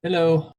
Hello.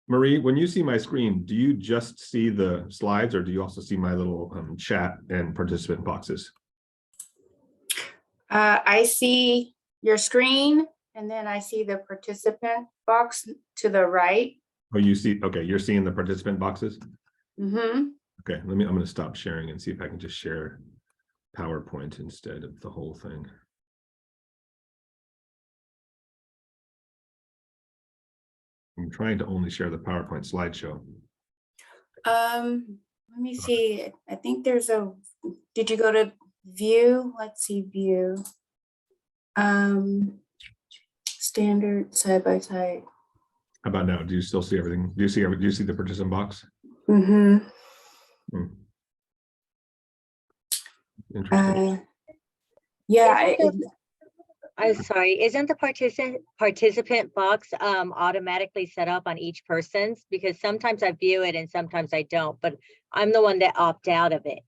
Marie, when you see my screen, do you just see the slides or do you also see my little chat and participant boxes? I see your screen and then I see the participant box to the right. Oh, you see, okay, you're seeing the participant boxes? Mm-hmm. Okay, I'm gonna stop sharing and see if I can just share PowerPoint instead of the whole thing. I'm trying to only share the PowerPoint slideshow. Let me see. I think there's did you go to view? Let's see, view. Standard side by side. How about now? Do you still see everything? Do you see the participant box? Mm-hmm. Hmm. Interesting. Yeah. I'm sorry, isn't the participant box automatically set up on each person's? Because sometimes I view it and sometimes I don't, but I'm the one that opt out of it.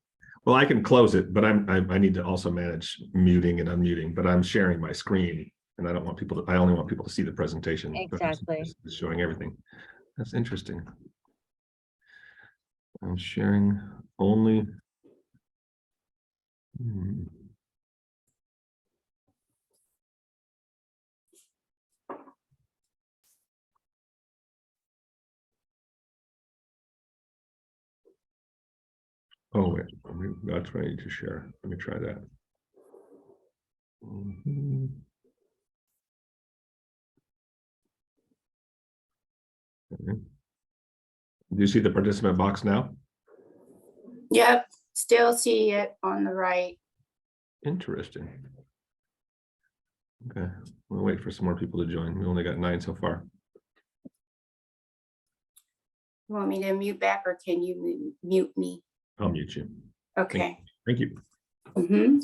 Well, I can close it, but I need to also manage muting and unmuting, but I'm sharing my screen and I don't want people to, I only want people to see the presentation. Exactly. It's showing everything. That's interesting. I'm sharing only. Oh, wait, that's what I need to share. Let me try that. Mhm. Okay. Do you see the participant box now? Yep, still see it on the right. Interesting. Okay, we'll wait for some more people to join. We only got 9 so far. You want me to mute back or can you mute me? I'll mute you. Okay. Thank you. Mhm.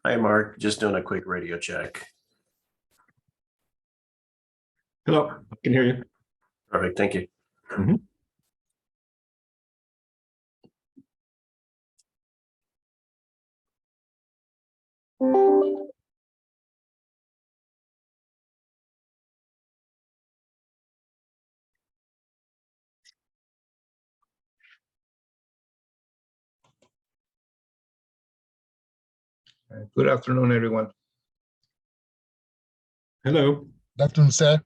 Hi, Mark. Just doing a quick radio check. Hello, I can hear you. Perfect. Thank you. Mhm. Good afternoon, everyone. Hello. Good afternoon, sir.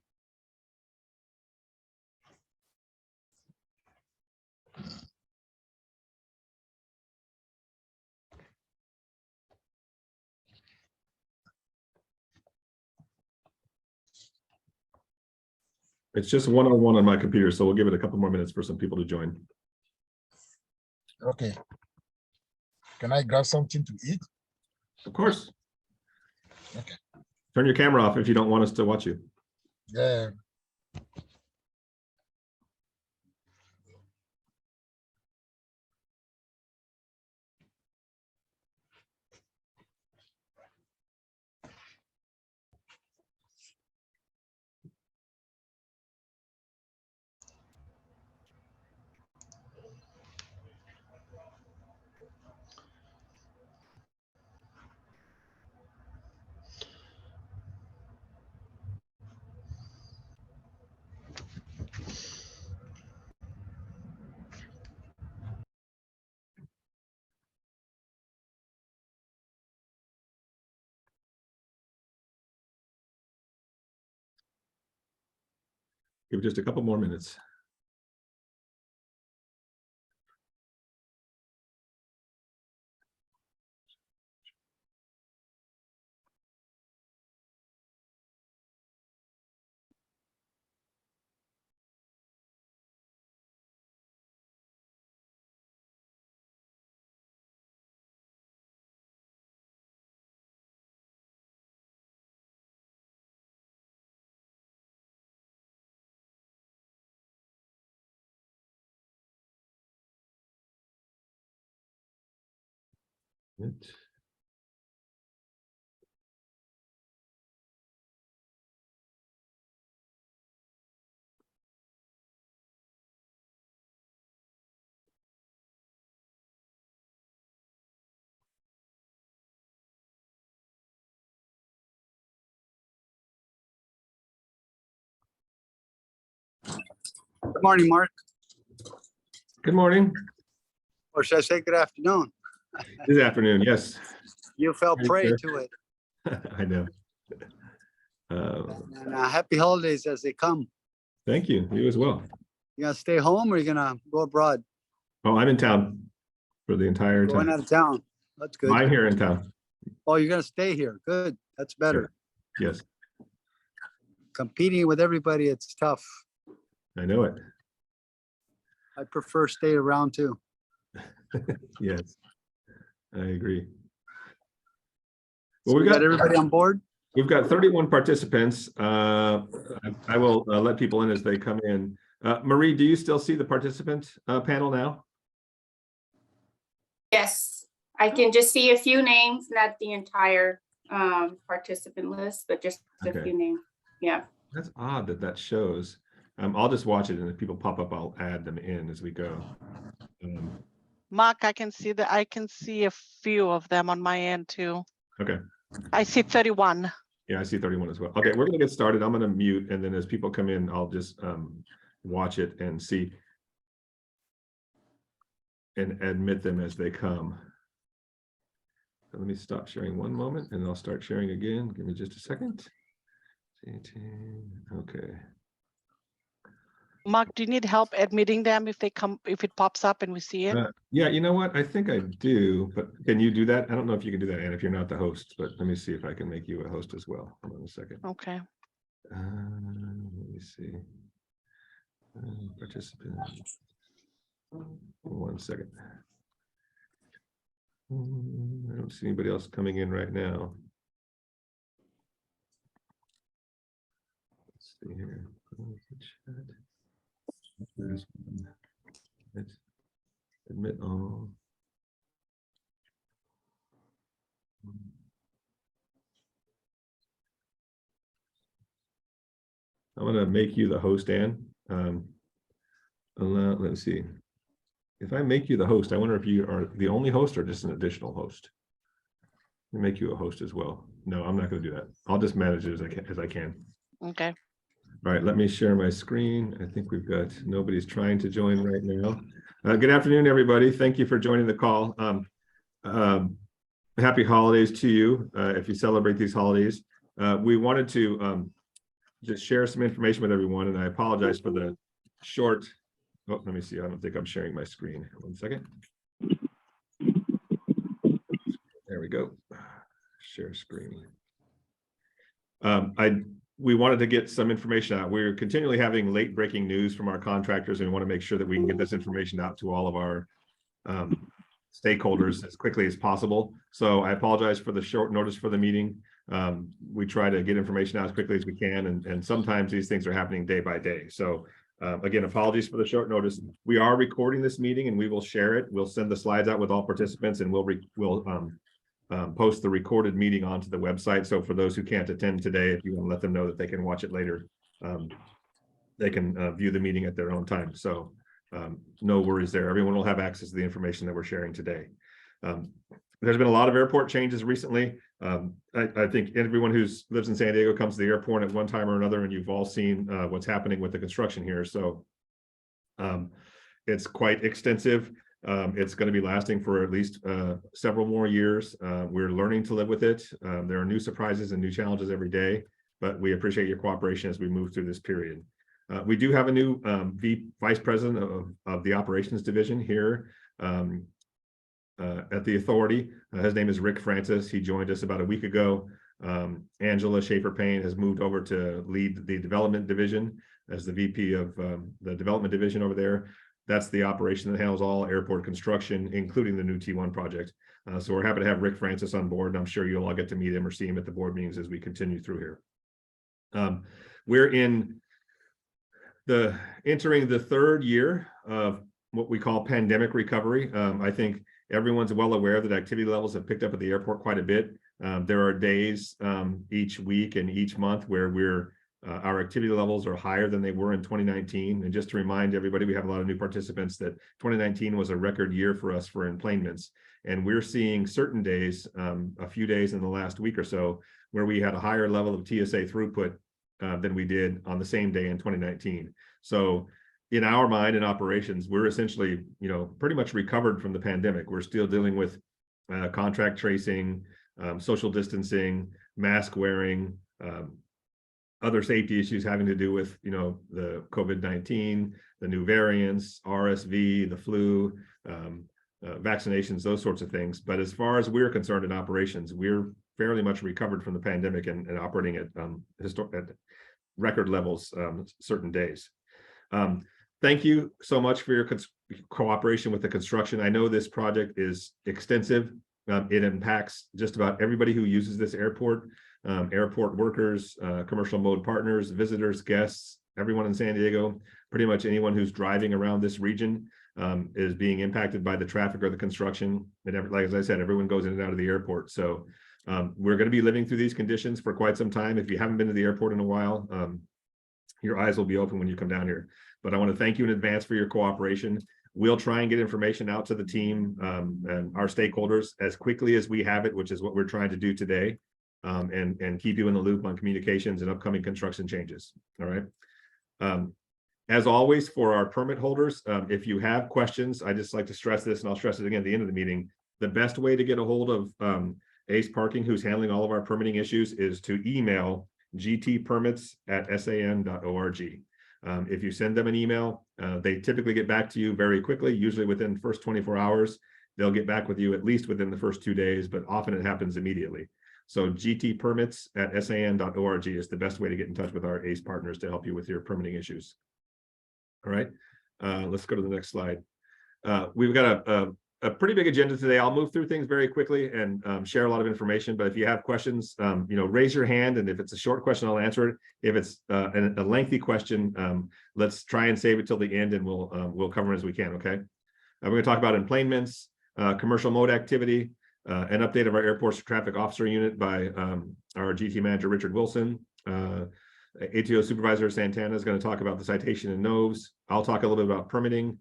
It's just 101 on my computer, so we'll give it a couple more minutes for some people to join. Okay. Can I grab something to eat? Of course. Okay. Turn your camera off if you don't want us to watch you. Yeah. Give it just a couple more minutes. Right. Good morning, Mark. Good morning. Or should I say good afternoon? This afternoon, yes. You fell Thanks, prey sir. to it. I know. And happy holidays as they come. Thank you. You as well. You gonna stay home or you gonna go abroad? Oh, I'm in town for the entire Going time. out of town. That's good. I'm here in town. Oh, you're gonna stay here. Good. That's better. Yes, Competing with everybody, it's tough. I know it. I prefer stay around too. Yes, I agree. So Well, we got everybody on board? we've got 31 participants. I will let people in as they come in. Marie, do you still see the participant panel now? Yes, I can just see a few names, not the entire participant list, but just a Okay. few names. Yeah. That's odd that that shows. I'll just watch it, and if people pop up, I'll add them in as we go. Mark, I can see a few of them on my end too. Okay. I see 31. Yeah, I see 31 as well. Okay, we're gonna get started. I'm gonna mute, and then as people come in, I'll just watch it and see and admit them as they come. So let me stop sharing one moment, and I'll start sharing again. Give me just a second. 18, okay. Mark, do you need help admitting them if they come, if it pops up and we see it? Yeah, you know what? I think I do, but can you do that? I don't know if you can do that, Anne, if you're not the host, but let me see if I can make you a host as well. Hold on a second. Okay. Let me see. Participant. 1 second. I don't see anybody else coming in right now. Let's see here. There's one. Let's admit all. I'm going to make you the host, Ann. Let's see. If I make you the host, I wonder if you are the only host or just an additional host. Let me make you a host as well. No, I'm not going to do that. I'll just manage it as I can. Okay. All right, let me share my screen. I think we've got nobody's trying to join right now. Good afternoon, everybody. Thank you for joining the call. Happy holidays to you if you celebrate these holidays. We wanted to just share some information with everyone, and I apologize for the short. Oh, let me see. I don't think I'm sharing my screen. 1 second. There we go. Share screen. We wanted to get some information out. We're continually having late breaking news from our contractors, and we want to make sure that we can get this information out to all of our stakeholders as quickly as possible. So I apologize for the short notice for the meeting. We try to get information out as quickly as we can, and sometimes these things are happening day by day. So again, apologies for the short notice. We are recording this meeting, and we will share it. We'll send the slides out with all participants, and we'll post the recorded meeting onto the website. So for those who can't attend today, if you want to let them know that they can watch it later, they can view the meeting at their own time. So no worries there. Everyone will have access to the information that we're sharing today. There's been a lot of airport changes recently. I think everyone who lives in San Diego comes to the airport at one time or another, and you've all seen what's happening with the construction here. So it's quite extensive. It's going to be lasting for at least several more years. We're learning to live with it. There are new surprises and new challenges every day, but we appreciate your cooperation as we move through this period. We do have a new vice president of the operations division here at the authority. His name is Rick Francis. He joined us about a week ago. Angela Schaefer-Payne has moved over to lead the development division as the VP of the development division over there. That's the operation that handles all airport construction, including the new T1 project. So we're happy to have Rick Francis on board, and I'm sure you'll all get to meet him or see him at the board meetings as we continue through here. We're entering the third year of what we call pandemic recovery. I think everyone's well aware that activity levels have picked up at the airport quite a bit. There are days each week and each month where our activity levels are higher than they were in 2019. And just to remind everybody, we have a lot of new participants that 2019 was a record year for us for enplanements. And we're seeing certain days, a few days in the last week or so, where we had a higher level of TSA throughput than we did on the same day in 2019. So in our mind and operations, we're essentially, pretty much recovered from the pandemic. We're still dealing with contract tracing, social distancing, mask wearing, other safety issues having to do with, the COVID-19, the new variants, RSV, the flu, vaccinations, those sorts of things. But as far as we're concerned in operations, we're fairly much recovered from the pandemic and operating at record levels certain days. thank you so much for your cooperation with the construction. I know this project is extensive. It impacts just about everybody who uses this airport, airport workers, commercial mode partners, visitors, guests, everyone in San Diego, pretty much anyone who's driving around this region is being impacted by the traffic or the construction. And like as I said, everyone goes in and out of the airport. So we're going to be living through these conditions for quite some time. If you haven't been to the airport in a while, your eyes will be open when you come down here. But I want to thank you in advance for your cooperation. We'll try and get information out to the team and our stakeholders as quickly as we have it, which is what we're trying to do today, and keep you in the loop on communications and upcoming construction changes. All right. As always, for our permit holders, if you have questions, I just like to stress this, and I'll stress it again at the end of the meeting. The best way to get a hold of Ace Parking, who's handling all of our permitting issues, is to email gtpermits@san.org. If you send them an email, they typically get back to you very quickly, usually within the first 24 hours. They'll get back with you at least within the first 2 days, but often it happens immediately. So gtpermits@san.org is the best way to get in touch with our ACE partners to help you with your permitting issues. All right, let's go to the next slide. We've got a pretty big agenda today. I'll move through things very quickly and share a lot of information, but if you have questions, raise your hand, and if it's a short question, I'll answer it. If it's a lengthy question, let's try and save it till the end, and we'll cover it as we can, okay? We're gonna talk about emplanements, commercial mode activity, an update of our airport's traffic officer unit by our GT manager, Richard Wilson. ATO Supervisor Santana is going to talk about the citation and NOVs. I'll talk a little bit about permitting,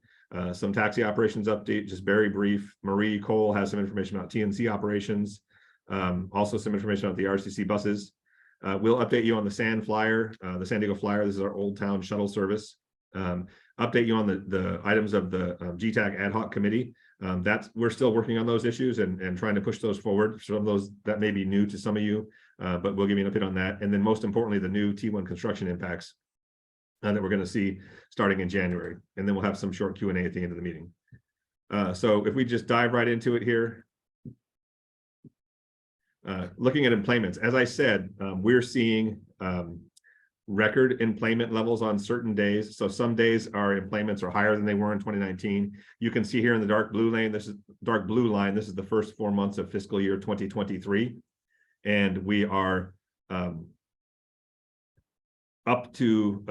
some taxi operations update, just very brief. Marie Cole has some information about TNC operations, also some information about the RCC buses. We'll update you on the San Flyer, the San Diego Flyer. This is our Old Town shuttle service. Update you on the items of the GTAC ad hoc committee. We're still working on those issues and trying to push those forward. Some of those that may be new to some of you, but we'll give you an update on that. And then most importantly, the new T1 construction impacts that we're going to see starting in January. And then we'll have some short Q&A at the end of the meeting. So if we just dive right into it here. Looking at employments, as I said, we're seeing record employment levels on certain days. So some days our employments are higher than they were in 2019. You can see here in the dark blue line, this is the first 4 months of fiscal year 2023. And we are up to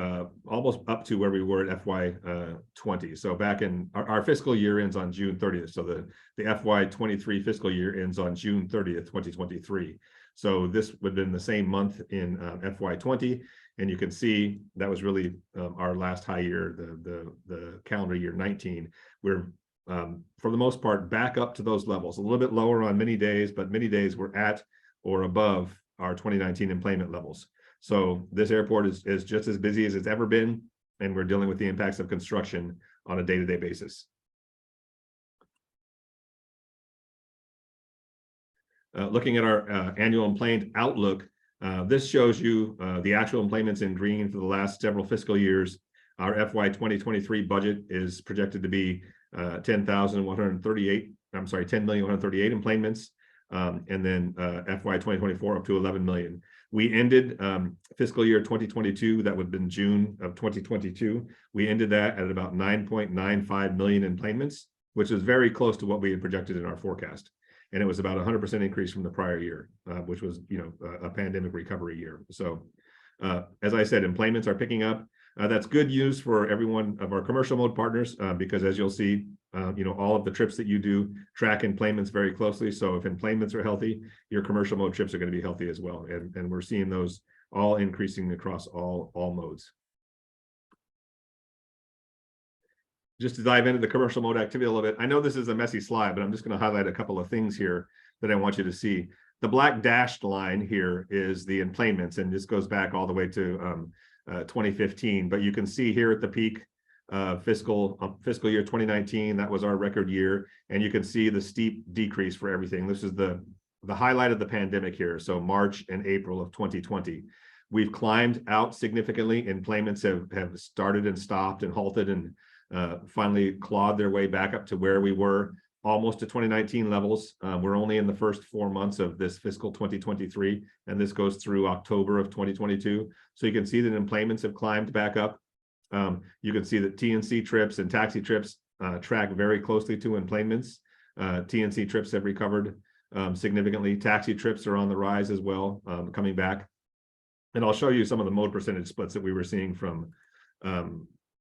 almost up to where we were at FY20. So back in our fiscal year ends on June 30th. So the FY23 fiscal year ends on June 30th, 2023. So this would have been the same month in FY20. And you can see that was really our last high year, the calendar year 19. We're for the most part back up to those levels, a little bit lower on many days, but many days we're at or above our 2019 employment levels. So this airport is just as busy as it's ever been, and we're dealing with the impacts of construction on a day-to-day basis. Looking at our annual employment outlook, this shows you the actual employments in green for the last several fiscal years. Our FY 2023 budget is projected to be 10,138. I'm sorry, 10,138 employments, and then FY 2024 up to 11 million. We ended fiscal year 2022, that would have been June of 2022. We ended that at about 9.95 million employments, which is very close to what we had projected in our forecast. And it was about 100% increase from the prior year, which was, a pandemic recovery year. So as I said, employments are picking up. That's good news for every one of our commercial mode partners, because as you'll see, all of the trips that you do track employments very closely. So if employments are healthy, your commercial mode trips are going to be healthy as well. And we're seeing those all increasing across all modes. Just to dive into the commercial mode activity a little bit. I know this is a messy slide, but I'm just going to highlight a couple of things here that I want you to see. The black dashed line here is the employments, and this goes back all the way to 2015. But you can see here at the peak, fiscal year 2019, that was our record year, and you can see the steep decrease for everything. This is the highlight of the pandemic here. So March and April of 2020. We've climbed out significantly. Employments have started and stopped and halted and finally clawed their way back up to where we were, almost to 2019 levels. We're only in the first 4 months of this fiscal 2023, and this goes through October of 2022. So you can see that employments have climbed back up. You can see that TNC trips and taxi trips track very closely to enplanements. TNC trips have recovered significantly. Taxi trips are on the rise as well, coming back. And I'll show you some of the mode percentage splits that we were seeing from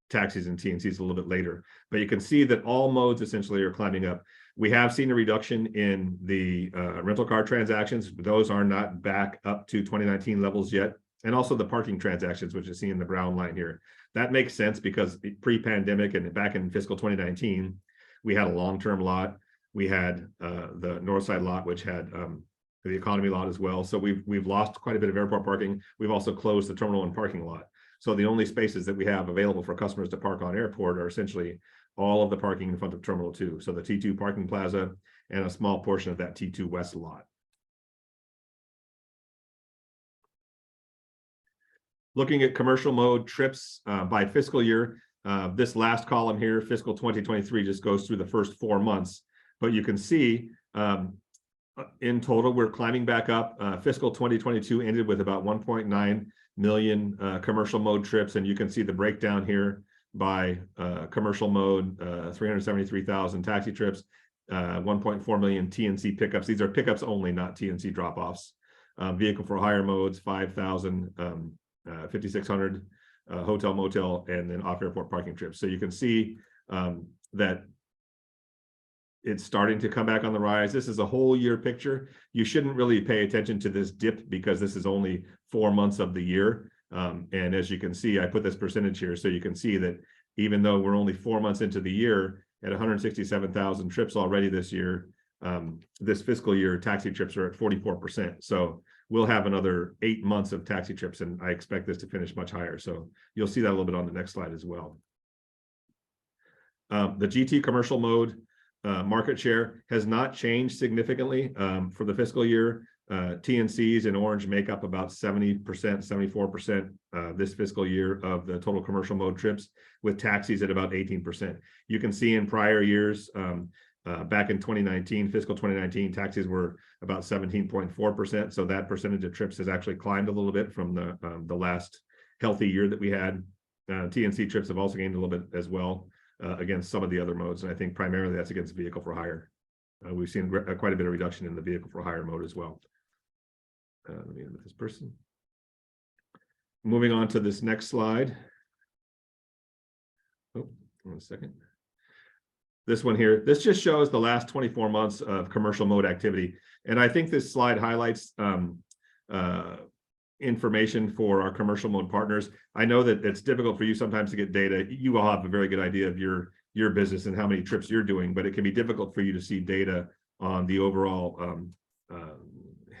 taxis and TNCs a little bit later. But you can see that all modes essentially are climbing up. We have seen a reduction in the rental car transactions. Those are not back up to 2019 levels yet. And also the parking transactions, which is seen in the brown line here. That makes sense because pre-pandemic and back in fiscal 2019, we had a long-term lot. We had the north side lot, which had the economy lot as well. So we've lost quite a bit of airport parking. We've also closed the terminal and parking lot. So the only spaces that we have available for customers to park on airport are essentially all of the parking in front of Terminal 2. So the T2 parking plaza and a small portion of that T2 West lot. Looking at commercial mode trips by fiscal year, this last column here, fiscal 2023, just goes through the first 4 months. But you can see in total, we're climbing back up. Fiscal 2022 ended with about 1.9 million commercial mode trips. And you can see the breakdown here by commercial mode, 373,000 taxi trips, 1.4 million TNC pickups. These are pickups only, not TNC drop-offs. Vehicle for hire modes, 5,000, 5,600 hotel, motel, and then off-airport parking trips. So you can see that it's starting to come back on the rise. This is a whole year picture. You shouldn't really pay attention to this dip because this is only 4 months of the year. And as you can see, I put this percentage here so you can see that even though we're only 4 months into the year at 167,000 trips already this year, this fiscal year, taxi trips are at 44%. So we'll have another 8 months of taxi trips, and I expect this to finish much higher. So you'll see that a little bit on the next slide as well. The GT commercial mode market share has not changed significantly for the fiscal year. TNCs in orange make up about 70%, 74% this fiscal year of the total commercial mode trips, with taxis at about 18%. You can see in prior years, back in 2019, fiscal 2019, taxis were about 17.4%. So that percentage of trips has actually climbed a little bit from the last healthy year that we had. TNC trips have also gained a little bit as well against some of the other modes. And I think primarily that's against vehicle for hire. We've seen quite a bit of reduction in the vehicle for hire mode as well. Let me end with this person. Moving on to this next slide. Oh, 1 second. This one here, this just shows the last 24 months of commercial mode activity. And I think this slide highlights information for our commercial mode partners. I know that it's difficult for you sometimes to get data. You all have a very good idea of your business and how many trips you're doing, but it can be difficult for you to see data on the overall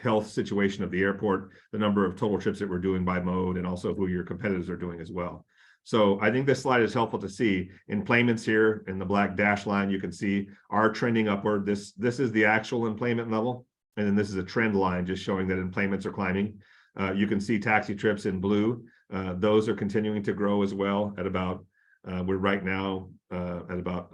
health situation of the airport, the number of total trips that we're doing by mode, and also who your competitors are doing as well. So I think this slide is helpful to see. Enplanements here in the black dash line, you can see are trending upward. This is the actual enplanement level. And then this is a trend line just showing that enplanements are climbing. You can see taxi trips in blue. Those are continuing to grow as well at about, we're right now at about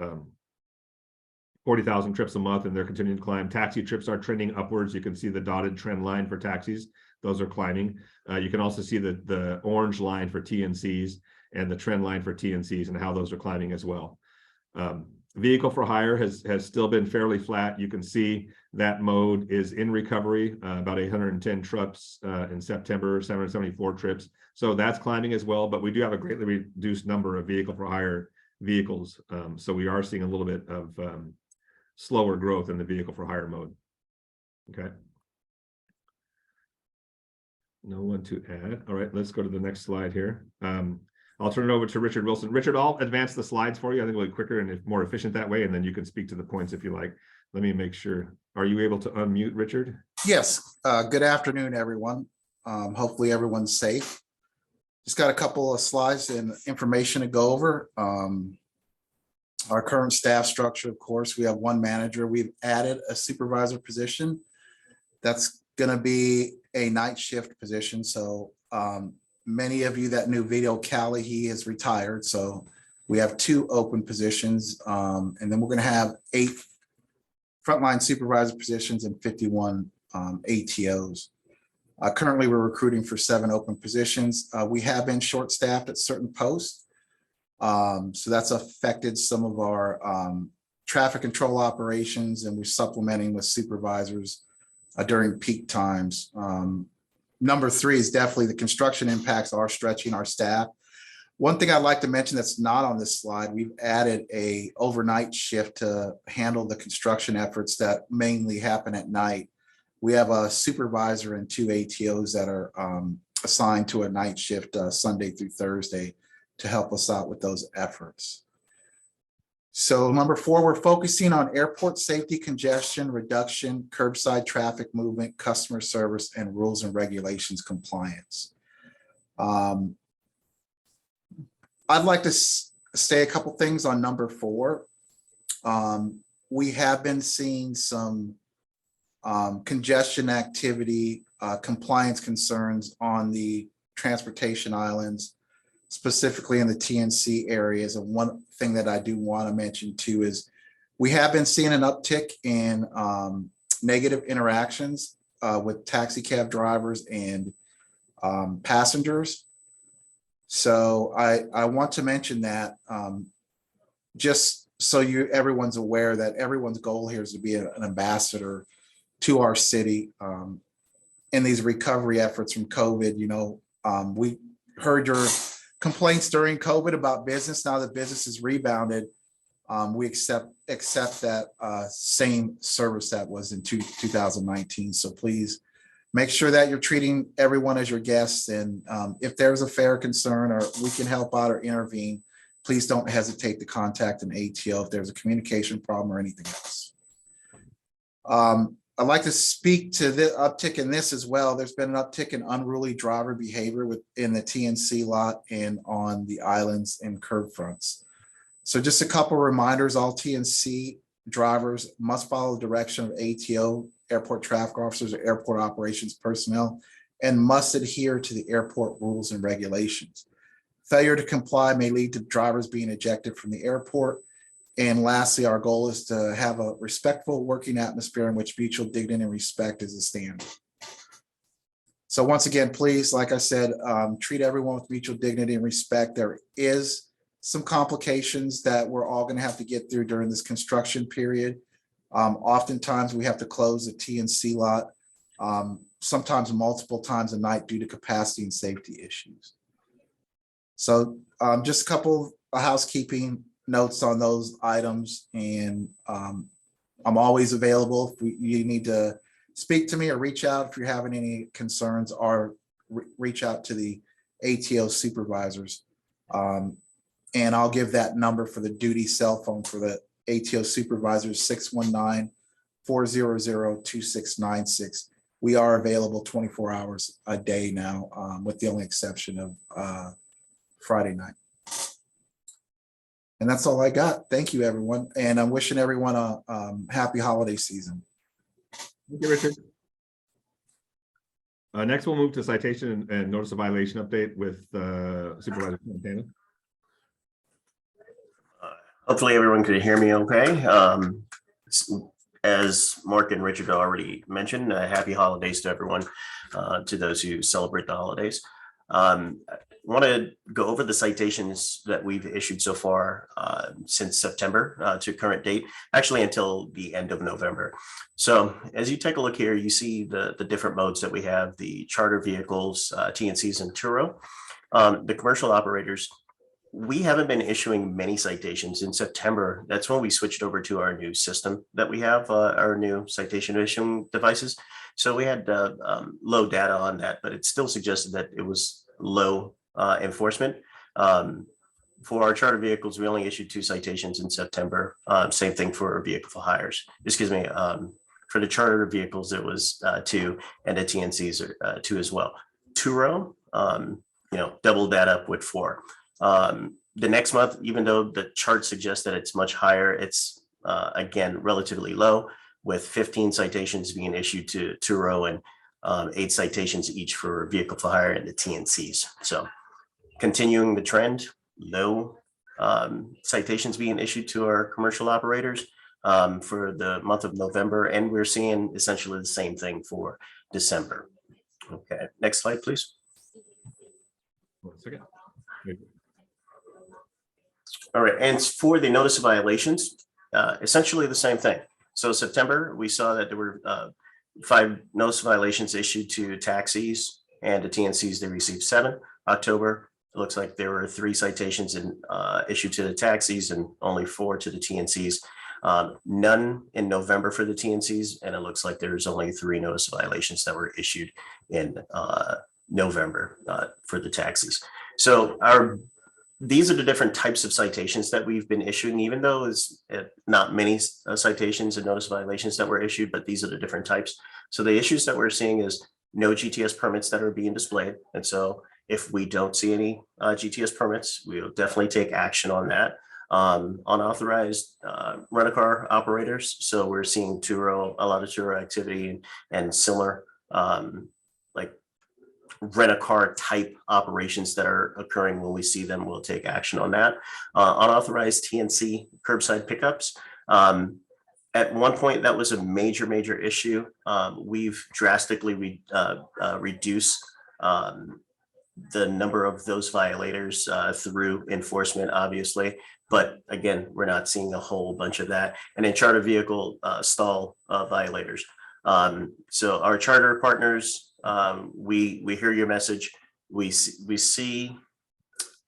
40,000 trips a month, and they're continuing to climb. Taxi trips are trending upwards. You can see the dotted trend line for taxis. Those are climbing. You can also see the orange line for TNCs and the trend line for TNCs and how those are climbing as well. Vehicle for hire has still been fairly flat. You can see that mode is in recovery, about 810 trips in September, 774 trips. So that's climbing as well, but we do have a greatly reduced number of vehicle for hire vehicles. So we are seeing a little bit of slower growth in the vehicle for hire mode. Okay. No one to add. All right, let's go to the next slide here. I'll turn it over to Richard Wilson. Richard, I'll advance the slides for you. I think it'll be quicker and more efficient that way, and then you can speak to the points if you like. Let me make sure. Are you able to unmute, Richard? Yes. Good afternoon, everyone. Hopefully everyone's safe. Just got a couple of slides and information to go over. Our current staff structure, of course, we have one manager. We've added a supervisor position. That's going to be a night shift position. So many of you that knew Vito Cali, he is retired. So we have 2 open positions. And then we're going to have 8 frontline supervisor positions and 51 ATOs. Currently, we're recruiting for 7 open positions. We have been short-staffed at certain posts. So that's affected some of our traffic control operations, and we're supplementing with supervisors during peak times. Number 3 is definitely the construction impacts are stretching our staff. One thing I'd like to mention that's not on this slide, we've added a overnight shift to handle the construction efforts that mainly happen at night. We have a supervisor and 2 ATOs that are assigned to a night shift Sunday through Thursday to help us out with those efforts. So number 4, we're focusing on airport safety, congestion reduction, curbside traffic movement, customer service, and rules and regulations compliance. I'd like to say a couple things on number 4. We have been seeing some congestion activity, compliance concerns on the transportation islands, specifically in the TNC areas. And one thing that I do want to mention too is we have been seeing an uptick in negative interactions with taxi cab drivers and passengers. So I want to mention that just so everyone's aware that everyone's goal here is to be an ambassador to our city in these recovery efforts from COVID. You know, we heard your complaints during COVID about business. Now that business is rebounded, we accept that same service that was in 2019. So please make sure that you're treating everyone as your guests. And if there's a fair concern or we can help out or intervene, please don't hesitate to contact an ATO if there's a communication problem or anything else. I'd like to speak to the uptick in this as well. There's been an uptick in unruly driver behavior within the TNC lot and on the islands and curb fronts. So just a couple reminders, all TNC drivers must follow the direction of ATO, airport traffic officers, or airport operations personnel, and must adhere to the airport rules and regulations. Failure to comply may lead to drivers being ejected from the airport. And lastly, our goal is to have a respectful working atmosphere in which mutual dignity and respect is a standard. So once again, please, like I said, treat everyone with mutual dignity and respect. There is some complications that we're all going to have to get through during this construction period. Oftentimes we have to close the TNC lot, sometimes multiple times a night due to capacity and safety issues. So just a couple of housekeeping notes on those items, and I'm always available if you need to speak to me or reach out if you're having any concerns, or reach out to the ATO supervisors. And I'll give that number for the duty cell phone for the ATO supervisors, 619-400-2696. We are available 24 hours a day now, with the only exception of Friday night. And that's all I got. Thank you, everyone. And I'm wishing everyone a happy holiday season. Thank you, Richard. Next, we'll move to citation and notice of violation update with Supervisor Montana. Hopefully everyone can hear me okay. As Mark and Richard already mentioned, happy holidays to everyone, to those who celebrate the holidays. I want to go over the citations that we've issued so far since September to current date, actually until the end of November. So as you take a look here, you see the different modes that we have: the charter vehicles, TNCs, and Turo. The commercial operators, we haven't been issuing many citations. In September, that's when we switched over to our new system that we have, our new citation issuing devices. So we had low data on that, but it still suggested that it was low enforcement. For our charter vehicles, we only issued 2 citations in September. Same thing for vehicle for hires. Excuse me. For the charter vehicles, it was 2, and the TNCs are 2 as well. Turo, doubled that up with 4. The next month, even though the chart suggests that it's much higher, it's again relatively low, with 15 citations being issued to Turo and 8 citations each for vehicle for hire and the TNCs. So continuing the trend, low citations being issued to our commercial operators for the month of November, and we're seeing essentially the same thing for December. Okay, next slide, please. 1 second. All right, and for the notice of violations, essentially the same thing. So September, we saw that there were 5 notice of violations issued to taxis, and to TNCs, they received 7. October, it looks like there were 3 citations issued to the taxis and only 4 to the TNCs. None in November for the TNCs, and it looks like there's only 3 notice of violations that were issued in November for the taxis. So these are the different types of citations that we've been issuing, even though it's not many citations and notice violations that were issued, but these are the different types. So the issues that we're seeing is no GTS permits that are being displayed. And so if we don't see any GTS permits, we'll definitely take action on that. Unauthorized rent-a-car operators. So we're seeing a lot of tour activity and similar like rent-a-car type operations that are occurring. When we see them, we'll take action on that. Unauthorized TNC curbside pickups. At one point, that was a major issue. We've drastically reduced the number of those violators through enforcement, obviously. But again, we're not seeing a whole bunch of that. And then charter vehicle stall violators. So our charter partners, we hear your message. We see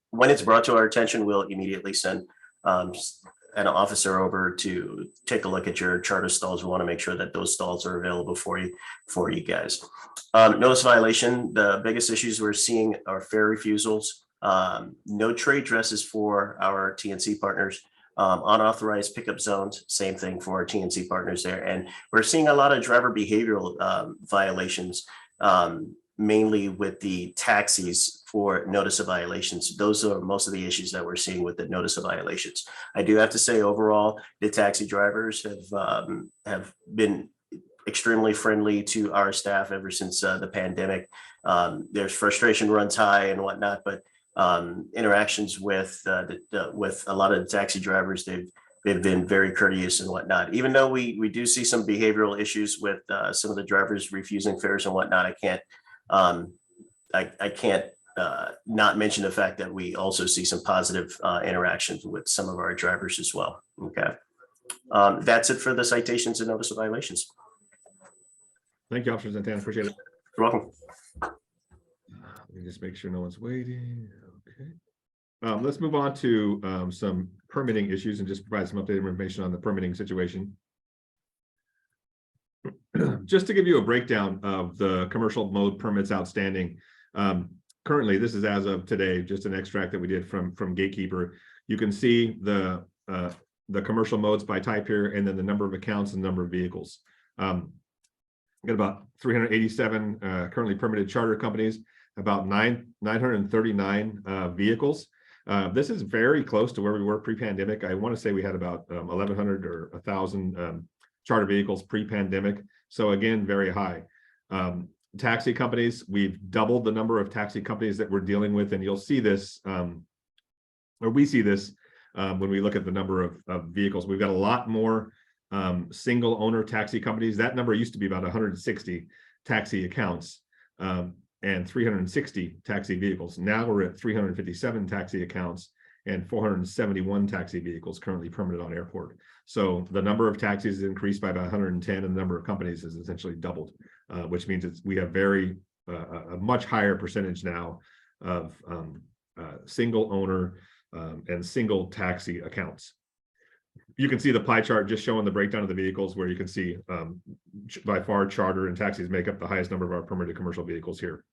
when it's brought to our attention, we'll immediately send an officer over to take a look at your charter stalls. We want to make sure that those stalls are available for you guys. Notice violation, the biggest issues we're seeing are fare refusals, no trade dresses for our TNC partners, unauthorized pickup zones, same thing for our TNC partners there. And we're seeing a lot of driver behavioral violations, mainly with the taxis for notice of violations. Those are most of the issues that we're seeing with the notice of violations. I do have to say, overall, the taxi drivers have been extremely friendly to our staff ever since the pandemic. There's frustration runs high and whatnot, but interactions with a lot of the taxi drivers, they've been very courteous and whatnot. Even though we do see some behavioral issues with some of the drivers refusing fares and whatnot, I can't not mention the fact that we also see some positive interactions with some of our drivers as well. Okay, that's it for the citations and notice of violations. Thank you, Officer Santana. Appreciate it. You're welcome. Let me just make sure no one's waiting. Okay. Let's move on to some permitting issues and just provide some updated information on the permitting situation. Just to give you a breakdown of the commercial mode permits outstanding. Currently, this is as of today, just an extract that we did from Gatekeeper. You can see the commercial modes by type here, and then the number of accounts and number of vehicles. Got about 387 currently permitted charter companies, about 939 vehicles. This is very close to where we were pre-pandemic. I want to say we had about 1,100 or 1,000 charter vehicles pre-pandemic. So again, very high. Taxi companies, we've doubled the number of taxi companies that we're dealing with, and you'll see this, or we see this when we look at the number of vehicles. We've got a lot more single owner taxi companies. That number used to be about 160 taxi accounts and 360 taxi vehicles. Now we're at 357 taxi accounts and 471 taxi vehicles currently permitted on airport. So the number of taxis has increased by about 110, and the number of companies has essentially doubled, which means we have a much higher percentage now of single owner and single taxi accounts. You can see the pie chart just showing the breakdown of the vehicles, where you can see by far charter and taxis make up the highest number of our permitted commercial vehicles here.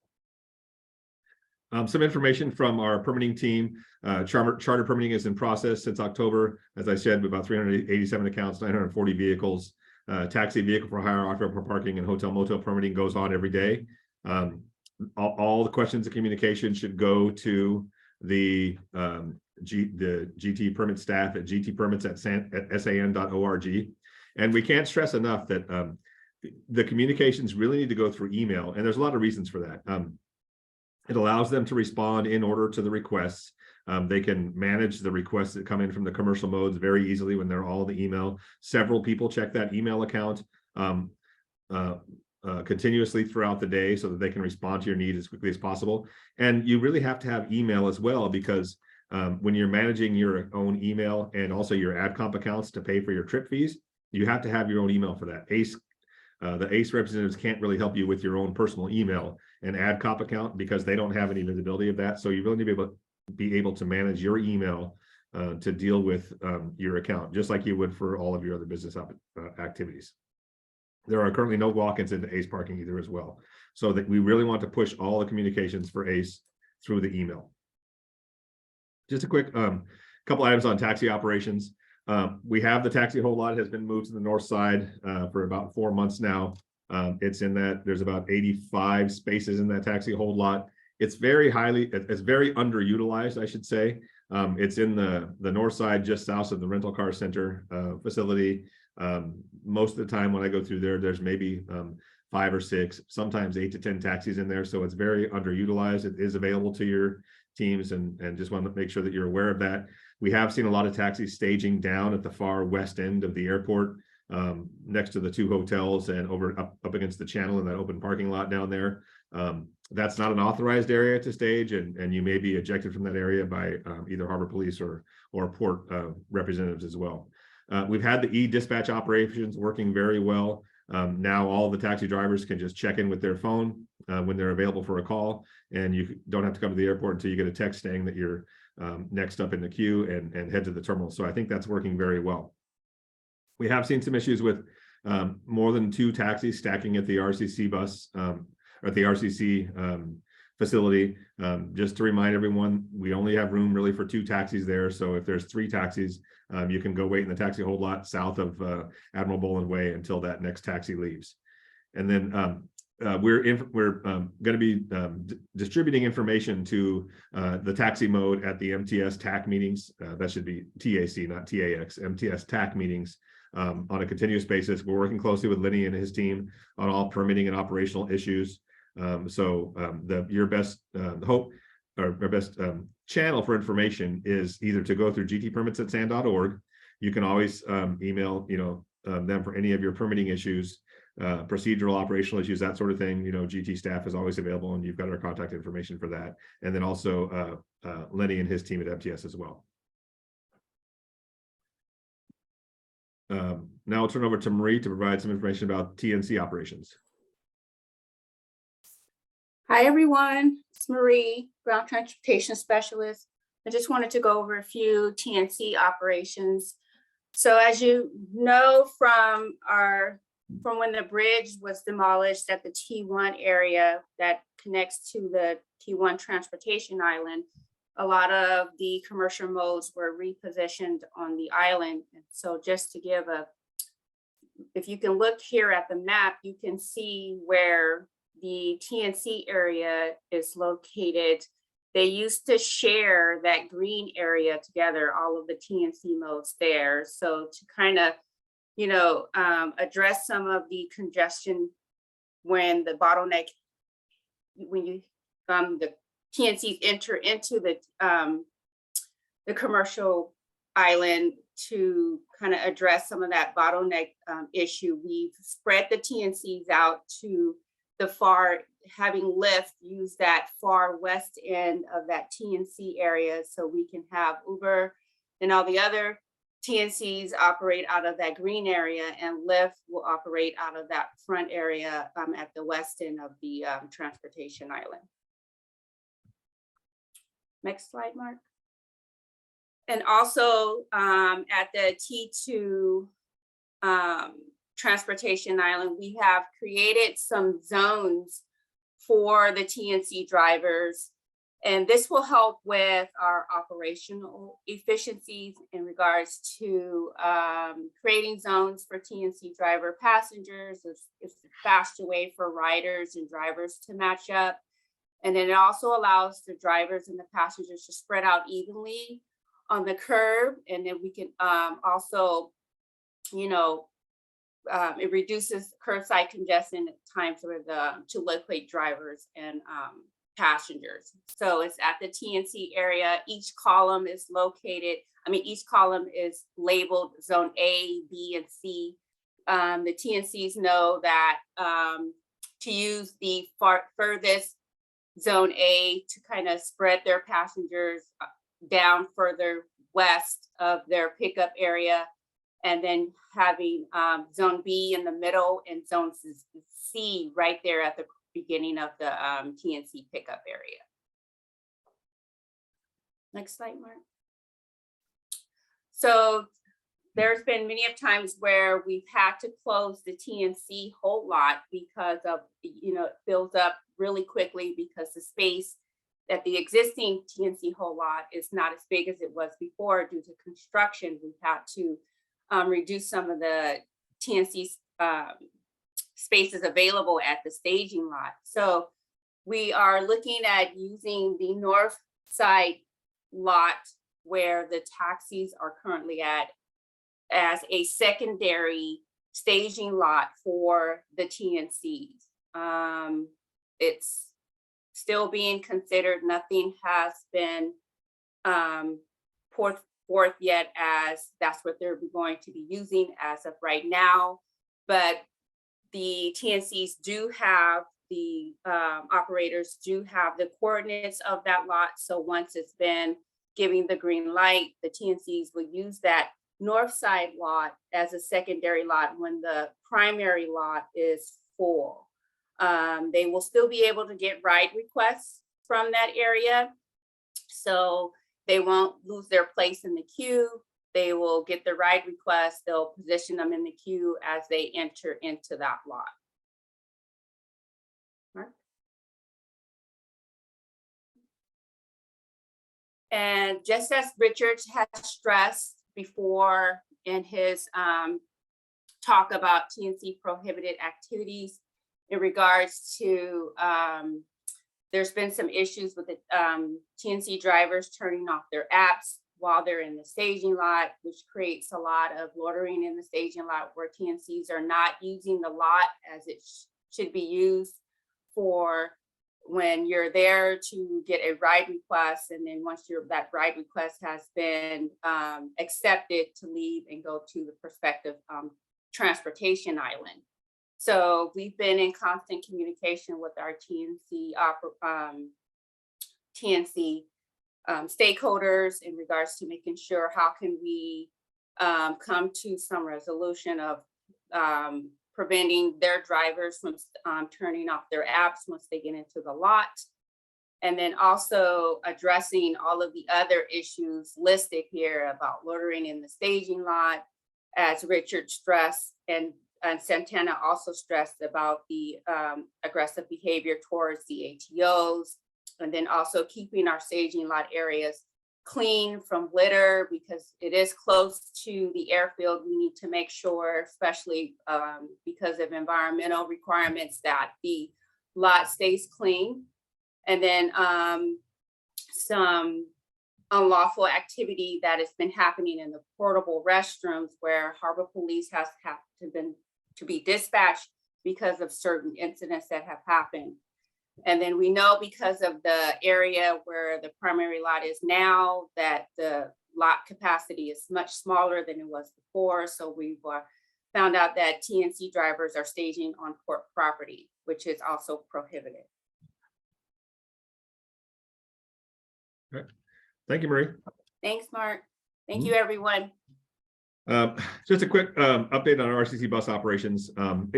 Some information from our permitting team. Charter permitting is in process since October. As I said, about 387 accounts, 940 vehicles. Taxi vehicle for hire, off-road parking, and hotel motel permitting goes on every day. All the questions and communication should go to the GT permit staff at gtpermits@san.org. And we can't stress enough that the communications really need to go through email, and there's a lot of reasons for that. It allows them to respond in order to the requests. They can manage the requests that come in from the commercial modes very easily when they're all in the email. Several people check that email account continuously throughout the day so that they can respond to your need as quickly as possible. And you really have to have email as well, because when you're managing your own email and also your AdComp accounts to pay for your trip fees, you have to have your own email for that. The ACE representatives can't really help you with your own personal email and AdComp account because they don't have any visibility of that. So you really need to be able to manage your email to deal with your account, just like you would for all of your other business activities. There are currently no walk-ins into ACE parking either as well. So that we really want to push all the communications for ACE through the email. Just a quick couple items on taxi operations. We have the taxi hold lot has been moved to the north side for about 4 months now. It's in that there's about 85 spaces in that taxi hold lot. It's very underutilized, I should say. It's in the north side, just south of the rental car center facility. Most of the time when I go through there, there's maybe 5 or 6, sometimes 8 to 10 taxis in there. So it's very underutilized. It is available to your teams and just want to make sure that you're aware of that. We have seen a lot of taxis staging down at the far west end of the airport, next to the 2 hotels and up against the channel in that open parking lot down there. That's not an authorized area to stage, and you may be ejected from that area by either Harbor Police or port representatives as well. We've had the e-dispatch operations working very well. Now all the taxi drivers can just check in with their phone when they're available for a call, and you don't have to come to the airport until you get a text saying that you're next up in the queue and head to the terminal. So I think that's working very well. We have seen some issues with more than 2 taxis stacking at the RCC bus or at the RCC facility. Just to remind everyone, we only have room really for 2 taxis there. So if there's 3 taxis, you can go wait in the taxi hold lot south of Admiral Boland Way until that next taxi leaves. And then we're going to be distributing information to the taxi mode at the MTS TAC meetings. That should be TAC, not TAX, MTS TAC meetings on a continuous basis. We're working closely with Lenny and his team on all permitting and operational issues. Your best hope or best channel for information is either to go through gtpermits@san.org. You can always email them for any of your permitting issues, procedural operational issues, that sort of thing. GT staff is always available, and you've got our contact information for that. And then also Lenny and his team at MTS as well. Now I'll turn over to Marie to provide some information about TNC operations. Hi, everyone. It's Marie, Ground Transportation Specialist. I just wanted to go over a few TNC operations. So as you know from when the bridge was demolished at the T1 area that connects to the T1 transportation island, a lot of the commercial modes were repositioned on the island. And so just to give if you can look here at the map, you can see where the TNC area is located. They used to share that green area together, all of the TNC modes there. So to kind of, address some of the congestion when the bottleneck, when the TNCs enter into the commercial island, to kind of address some of that bottleneck issue, we've spread the TNCs out to the having Lyft use that far west end of that TNC area, so we can have Uber and all the other TNCs operate out of that green area, and Lyft will operate out of that front area at the west end of the transportation island. Next slide, Mark. And also at the T2 transportation island, we have created some zones for the TNC drivers, and this will help with our operational efficiencies in regards to creating zones for TNC driver passengers. It's a faster way for riders and drivers to match up, and then it also allows the drivers and the passengers to spread out evenly on the curb, and then we can also, it reduces curbside congestion at times to locate drivers and passengers. So it's at the TNC area. Each column is labeled zone A, B, and C. The TNCs know that to use the furthest zone A to kind of spread their passengers down further west of their pickup area, and then having zone B in the middle and zone C right there at the beginning of the TNC pickup area. Next slide, Mark. So there's been many of times where we've had to close the TNC whole lot because of, it fills up really quickly because the space that the existing TNC whole lot is not as big as it was before due to construction. We've had to reduce some of the TNC spaces available at the staging lot. So we are looking at using the north side lot where the taxis are currently at as a secondary staging lot for the TNCs. It's still being considered. Nothing has been put forth yet as that's what they're going to be using as of right now. But the TNCs do have, the operators do have the coordinates of that lot. So once it's been giving the green light, the TNCs will use that north side lot as a secondary lot when the primary lot is full. They will still be able to get ride requests from that area. So they won't lose their place in the queue. They will get the ride request. They'll position them in the queue as they enter into that lot. Mark? And just as Richard has stressed before in his talk about TNC prohibited activities in regards to, there's been some issues with the TNC drivers turning off their apps while they're in the staging lot, which creates a lot of loitering in the staging lot where TNCs are not using the lot as it should be used for when you're there to get a ride request. And then once that ride request has been accepted, to leave and go to the prospective transportation island. So we've been in constant communication with our TNC stakeholders in regards to making sure how can we come to some resolution of preventing their drivers from turning off their apps once they get into the lot. And then also addressing all of the other issues listed here about loitering in the staging lot, as Richard stressed, and Santana also stressed about the aggressive behavior towards the ATOs, and then also keeping our staging lot areas clean from litter because it is close to the airfield. We need to make sure, especially because of environmental requirements, that the lot stays clean. And then some unlawful activity that has been happening in the portable restrooms where Harbor Police has to be dispatched because of certain incidents that have happened. And then we know because of the area where the primary lot is now that the lot capacity is much smaller than it was before. So we've found out that TNC drivers are staging on port property, which is also prohibited. Okay. Thank you, Marie. Thanks, Mark. Thank you, everyone. Just a quick update on our RCC bus operations. I'm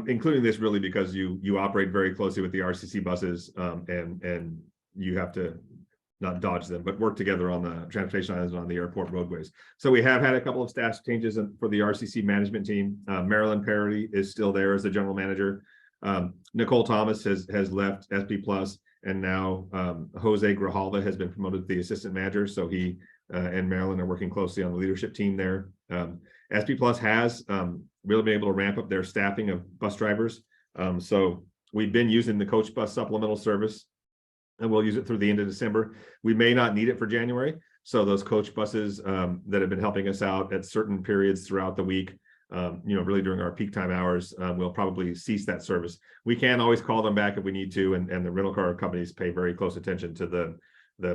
including this really because you operate very closely with the RCC buses, and you have to not dodge them, but work together on the transportation islands and on the airport roadways. So we have had a couple of staff changes for the RCC management team. Marilyn Parody is still there as the general manager. Nicole Thomas has left SP Plus, and now Jose Grijalva has been promoted to the assistant manager. So he and Marilyn are working closely on the leadership team there. SP Plus has really been able to ramp up their staffing of bus drivers. So we've been using the coach bus supplemental service, and we'll use it through the end of December. We may not need it for January. So those coach buses that have been helping us out at certain periods throughout the week, really during our peak time hours, we'll probably cease that service. We can always call them back if we need to, and the rental car companies pay very close attention to the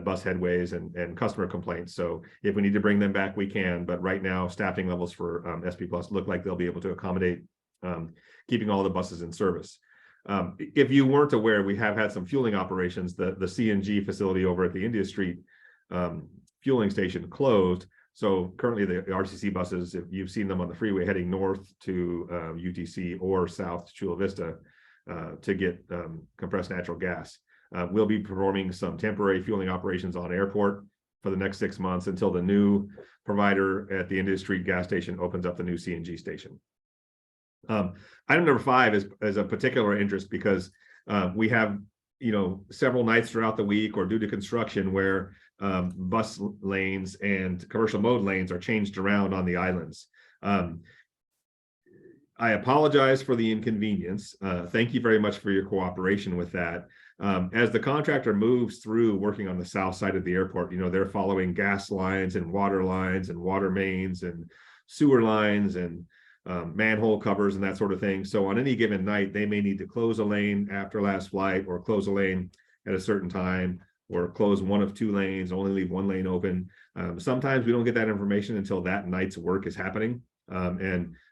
bus headways and customer complaints. So if we need to bring them back, we can. But right now, staffing levels for SP Plus look like they'll be able to accommodate keeping all the buses in service. If you weren't aware, we have had some fueling operations. The CNG facility over at the India Street fueling station closed. So currently the RCC buses, if you've seen them on the freeway heading north to UTC or south to Chula Vista to get compressed natural gas, we'll be performing some temporary fueling operations on airport for the next 6 months until the new provider at the Industry Street gas station opens up the new CNG station. Item number 5 is a particular interest because we have, several nights throughout the week or due to construction where bus lanes and commercial mode lanes are changed around on the islands. I apologize for the inconvenience. Thank you very much for your cooperation with that. As the contractor moves through working on the south side of the airport, they're following gas lines and water mains and sewer lines and manhole covers and that sort of thing. So on any given night, they may need to close a lane after last flight or close a lane at a certain time or close one of 2 lanes, only leave 1 lane open. Sometimes we don't get that information until that night's work is happening.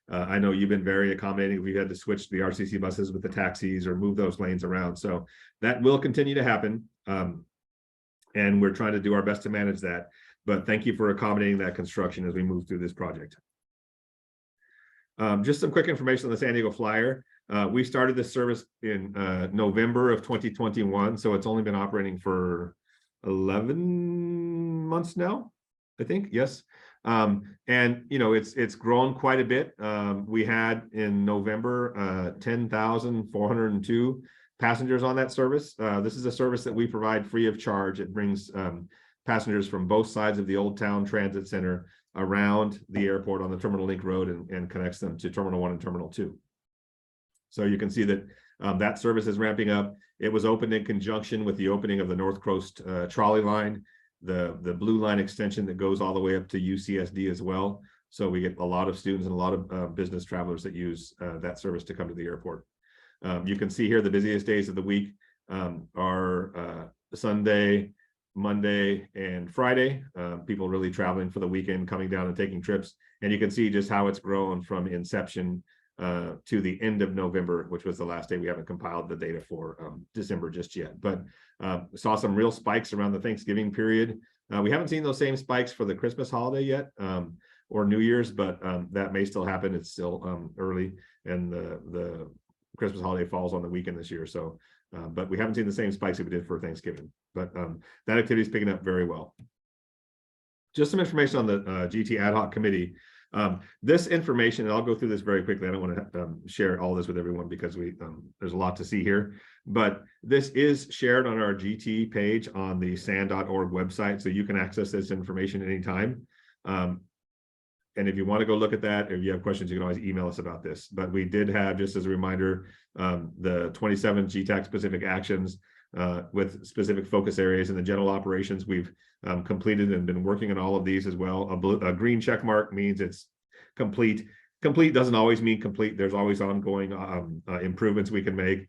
I know you've been very accommodating. We've had to switch the RCC buses with the taxis or move those lanes around. So that will continue to happen. And we're trying to do our best to manage that. But thank you for accommodating that construction as we move through this project. Just some quick information on the San Diego Flyer. We started this service in November of 2021. So it's only been operating for 11 months now, I think. Yes. It's grown quite a bit. We had in November 10,402 passengers on that service. This is a service that we provide free of charge. It brings passengers from both sides of the Old Town Transit Center around the airport on the Terminal Link Road and connects them to Terminal 1 and Terminal 2. So you can see that that service is ramping up. It was opened in conjunction with the opening of the North Coast trolley line, the blue line extension that goes all the way up to UCSD as well. So we get a lot of students and a lot of business travelers that use that service to come to the airport. You can see here the busiest days of the week are Sunday, Monday, and Friday. People really traveling for the weekend, coming down and taking trips. And you can see just how it's grown from inception to the end of November, which was the last day. We haven't compiled the data for December just yet, but saw some real spikes around the Thanksgiving period. We haven't seen those same spikes for the Christmas holiday yet or New Year's, but that may still happen. It's still early, and the Christmas holiday falls on the weekend this year. So, but we haven't seen the same spikes that we did for Thanksgiving, but that activity is picking up very well. Just some information on the GT ad hoc committee. This information, and I'll go through this very quickly. I don't want to share all this with everyone because there's a lot to see here, but this is shared on our GT page on the san.org website. So you can access this information anytime. And if you want to go look at that, if you have questions, you can always email us about this. But we did have, just as a reminder, the 27 GTAC specific actions with specific focus areas in the general operations. We've completed and been working on all of these as well. A green check mark means it's complete. Complete doesn't always mean complete. There's always ongoing improvements we can make.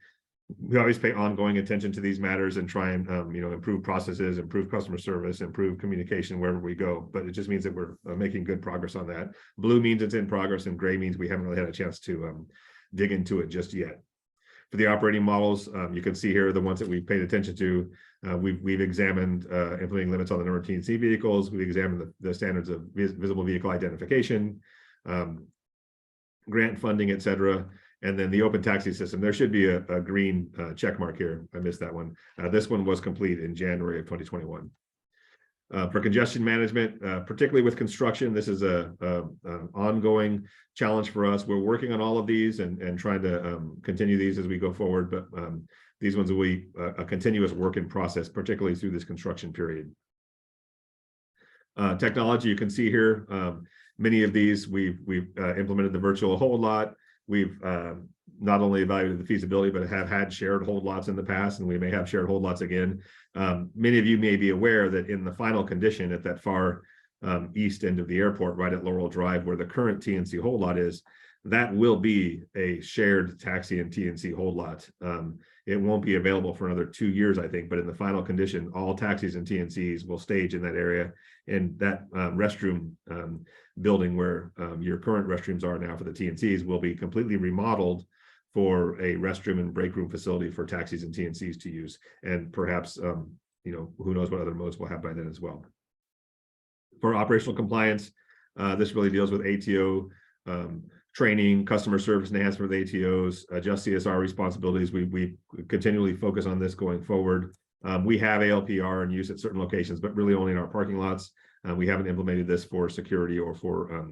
We always pay ongoing attention to these matters and try and improve processes, improve customer service, improve communication wherever we go. But it just means that we're making good progress on that. Blue means it's in progress, and gray means we haven't really had a chance to dig into it just yet. For the operating models, you can see here the ones that we've paid attention to. We've examined implementing limits on the number of TNC vehicles. We've examined the standards of visible vehicle identification, grant funding, et cetera. And then the open taxi system, there should be a green check mark here. I missed that one. This one was complete in January of 2021. For congestion management, particularly with construction, this is an ongoing challenge for us. We're working on all of these and trying to continue these as we go forward, but these ones will be a continuous work in process, particularly through this construction period. Technology, you can see here, many of these we've implemented the virtual hold lot. We've not only evaluated the feasibility, but have had shared hold lots in the past, and we may have shared hold lots again. Many of you may be aware that in the final condition at that far east end of the airport, right at Laurel Drive, where the current TNC hold lot is, that will be a shared taxi and TNC hold lot. It won't be available for another 2 years, I think, but in the final condition, all taxis and TNCs will stage in that area. And that restroom building where your current restrooms are now for the TNCs will be completely remodeled for a restroom and break room facility for taxis and TNCs to use. And perhaps, who knows what other modes we'll have by then as well. For operational compliance, this really deals with ATO training, customer service enhancement with ATOs, just CSR responsibilities. We continually focus on this going forward. We have ALPR in use at certain locations, but really only in our parking lots. We haven't implemented this for security or for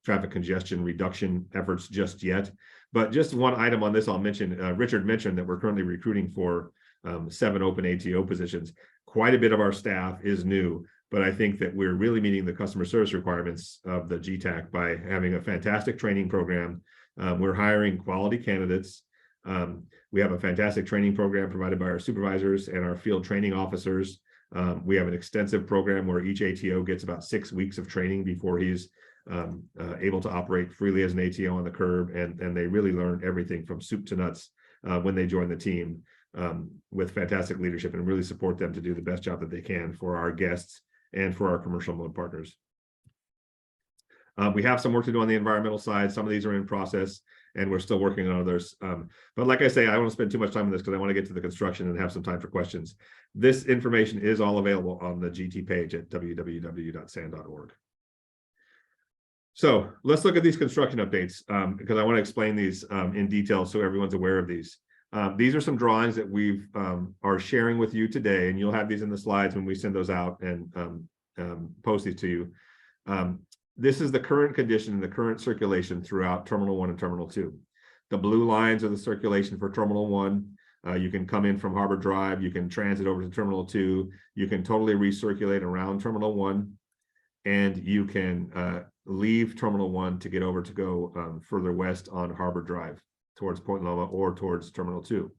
traffic congestion reduction efforts just yet. But just one item on this I'll mention, Richard mentioned that we're currently recruiting for 7 open ATO positions. Quite a bit of our staff is new, but I think that we're really meeting the customer service requirements of the GTAC by having a fantastic training program. We're hiring quality candidates. We have a fantastic training program provided by our supervisors and our field training officers. We have an extensive program where each ATO gets about 6 weeks of training before he's able to operate freely as an ATO on the curb, and they really learn everything from soup to nuts when they join the team, with fantastic leadership, and really support them to do the best job that they can for our guests and for our commercial mode partners. We have some work to do on the environmental side. Some of these are in process, and we're still working on others. But like I say, I don't want to spend too much time on this because I want to get to the construction and have some time for questions. This information is all available on the GT page at www.san.org. So let's look at these construction updates, because I want to explain these in detail so everyone's aware of these. These are some drawings that we've are sharing with you today, and you'll have these in the slides when we send those out and post these to you. This is the current condition and the current circulation throughout Terminal 1 and Terminal 2. The blue lines are the circulation for Terminal 1. You can come in from Harbor Drive, you can transit over to Terminal 2, you can totally recirculate around Terminal 1, and you can leave Terminal 1 to get over to go further west on Harbor Drive towards Point Loma or towards Terminal 2.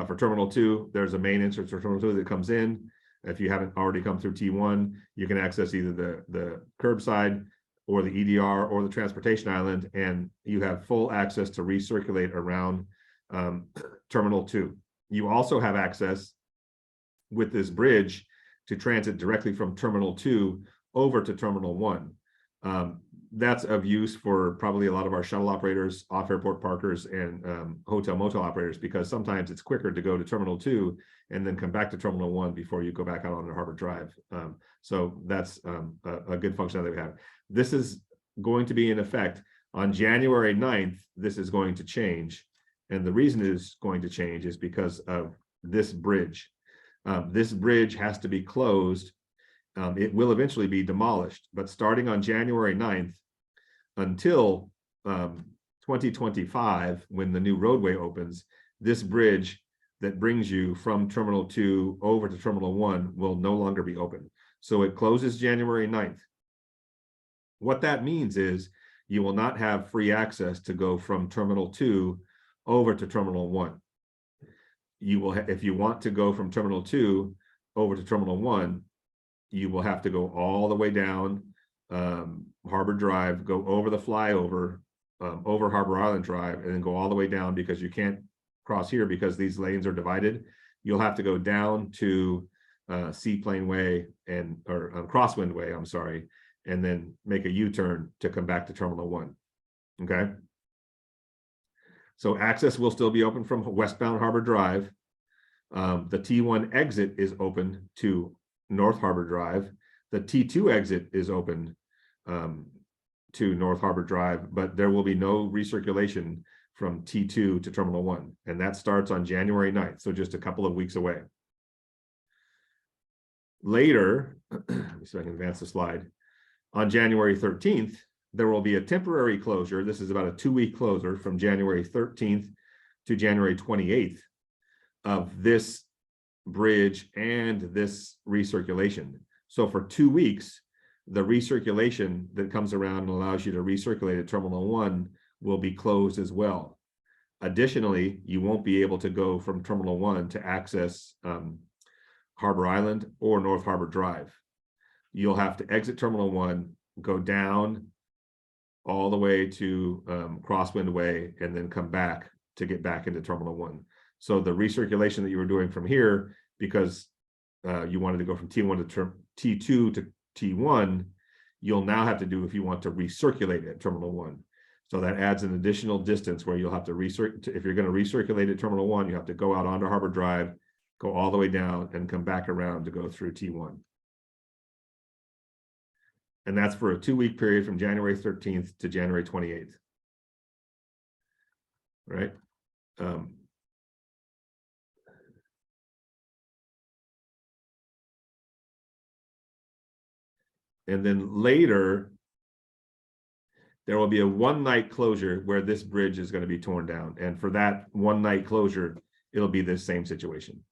For Terminal 2, there's a main entrance for Terminal 2 that comes in. If you haven't already come through T1, you can access either the curbside or the EDR or the transportation island, and you have full access to recirculate around Terminal 2. You also have access with this bridge to transit directly from Terminal 2 over to Terminal 1. That's of use for probably a lot of our shuttle operators, off-airport parkers, and hotel motel operators, because sometimes it's quicker to go to Terminal 2 and then come back to Terminal 1 before you go back out onto Harbor Drive. So that's a good function that we have. This is going to be in effect on January 9th. This is going to change. And the reason it is going to change is because of this bridge. This bridge has to be closed. It will eventually be demolished, but starting on January 9th until 2025, when the new roadway opens, this bridge that brings you from Terminal 2 over to Terminal 1 will no longer be open. So it closes January 9th. What that means is you will not have free access to go from Terminal 2 over to Terminal 1. You will, if you want to go from Terminal 2 over to Terminal 1, you will have to go all the way down Harbor Drive, go over the flyover, over Harbor Island Drive, and then go all the way down, because you can't cross here because these lanes are divided. You'll have to go down to Seaplane Way or Crosswind Way, I'm sorry, and then make a U-turn to come back to Terminal 1. Okay. So access will still be open from westbound Harbor Drive. The T1 exit is open to North Harbor Drive. The T2 exit is open to North Harbor Drive, but there will be no recirculation from T2 to Terminal 1, and that starts on January 9th, so just a couple of weeks away. Later, let me see if I can advance the slide. On January 13th, there will be a temporary closure. This is about a 2-week closure from January 13th to January 28th of this bridge and this recirculation. So for 2 weeks, the recirculation that comes around and allows you to recirculate at Terminal 1 will be closed as well. Additionally, you won't be able to go from Terminal 1 to access Harbor Island or North Harbor Drive. You'll have to exit Terminal 1, go down all the way to Crosswind Way, and then come back to get back into Terminal 1. So the recirculation that you were doing from here, because you wanted to go from T1 to T2 to T1, you'll now have to do if you want to recirculate at Terminal 1. So that adds an additional distance where you'll have to if you're going to recirculate at Terminal 1, you have to go out onto Harbor Drive, go all the way down, and come back around to go through T1. And that's for a 2-week period from January 13th to January 28th. Right? And then later, there will be a 1-night closure where this bridge is going to be torn down. And for that 1-night closure, it'll be the same situation.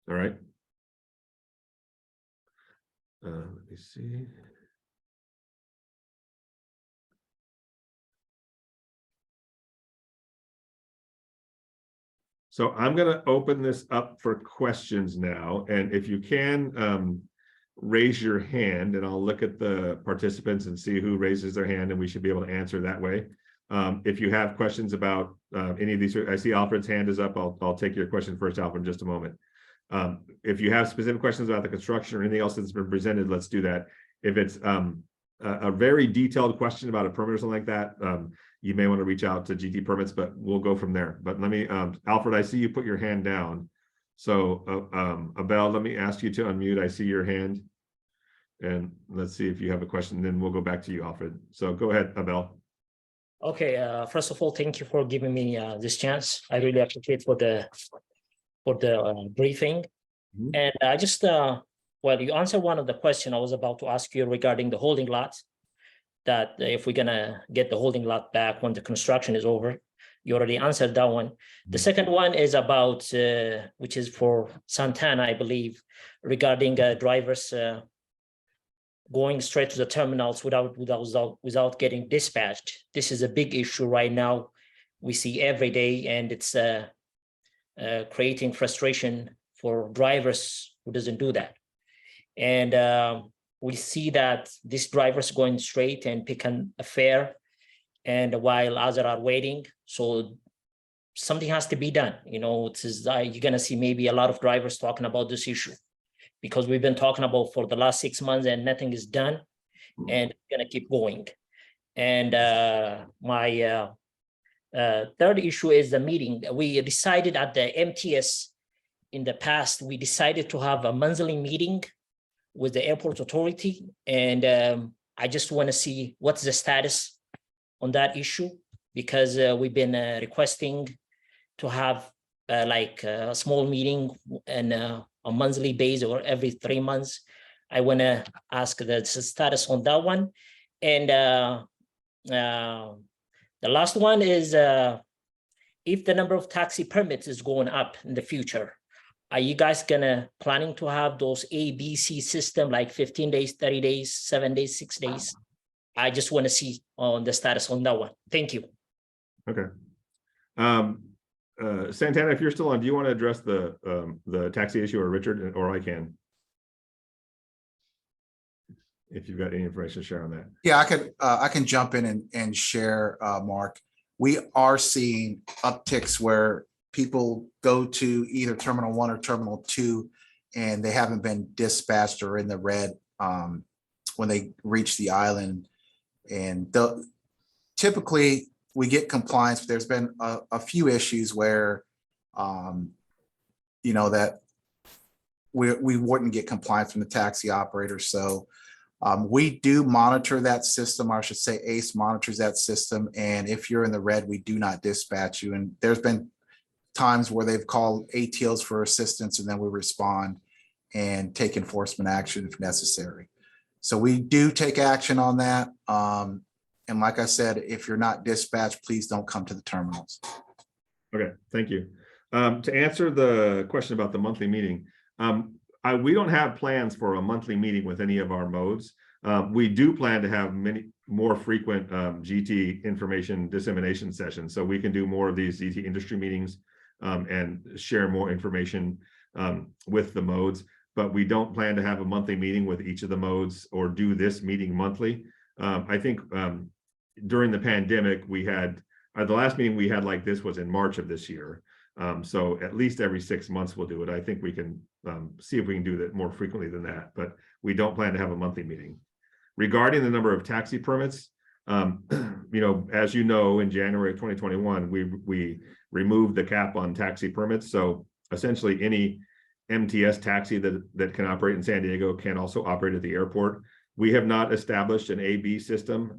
All right. Let me see. So I'm going to open this up for questions now. And if you can, raise your hand, and I'll look at the participants and see who raises their hand, and we should be able to answer that way. If you have questions about any of these, I see Alfred's hand is up. I'll take your question first, Alfred, in just a moment. If you have specific questions about the construction or anything else that's been presented, let's do that. If it's a very detailed question about a permit or something like that, you may want to reach out to GT Permits, but we'll go from there. But let me, Alfred, I see you put your hand down. So Abel, let me ask you to unmute. I see your hand. And let's see if you have a question, then we'll go back to you, Alfred. So go ahead, Abel. Okay, first of all, thank you for giving me this chance. I really appreciate for the briefing. Mhm. And I just, well, you answered one of the questions I was about to ask you regarding the holding lot, that if we're gonna get the holding lot back when the construction is over. You already answered that one. The second one is about, which is for Santana, I believe, regarding drivers going straight to the terminals without getting dispatched. This is a big issue right now. We see every day, and it's creating frustration for drivers who doesn't do that. And we see that these drivers going straight and picking a fare, and while others are waiting. So something has to be done. You know, it's you're gonna see maybe a lot of drivers talking about this issue, because we've been talking about for the last 6 months and nothing is done, and it's gonna keep going. And my third issue is the meeting. We decided at the MTS in the past, we decided to have a monthly meeting with the airport authority. And I just wanna see what's the status on that issue, because we've been requesting to have like a small meeting and a monthly basis or every 3 months. I want to ask the status on that one. And the last one is if the number of taxi permits is going up in the future, are you guys planning to have those ABC system like 15 days, 30 days, 7 days, 6 days? I just want to see on the status on that one. Thank you. Okay. Santana, if you're still on, do you want to address the taxi issue, or Richard, or I can? If you've got any information to share on that. Yeah, I can jump in and share, Mark. We are seeing upticks where people go to either Terminal 1 or Terminal 2, and they haven't been dispatched or in the red when they reach the island. And typically we get compliance, but there's been a few issues where, you know, that we wouldn't get compliance from the taxi operator. So we do monitor that system, or I should say ACE monitors that system. And if you're in the red, we do not dispatch you. And there's been times where they've called ATOs for assistance, and then we respond and take enforcement action if necessary. So we do take action on that. And like I said, if you're not dispatched, please don't come to the terminals. Okay, thank you. To answer the question about the monthly meeting, we don't have plans for a monthly meeting with any of our modes. We do plan to have many more frequent GT information dissemination sessions, so we can do more of these GT industry meetings and share more information with the modes. But we don't plan to have a monthly meeting with each of the modes or do this meeting monthly. I think during the pandemic, we had the last meeting we had like this was in March of this year. So at least every 6 months we'll do it. I think we can see if we can do that more frequently than that, but we don't plan to have a monthly meeting. Regarding the number of taxi permits, you know, as you know, in January of 2021, we removed the cap on taxi permits. So essentially any MTS taxi that can operate in San Diego can also operate at the airport. We have not established an A/B system.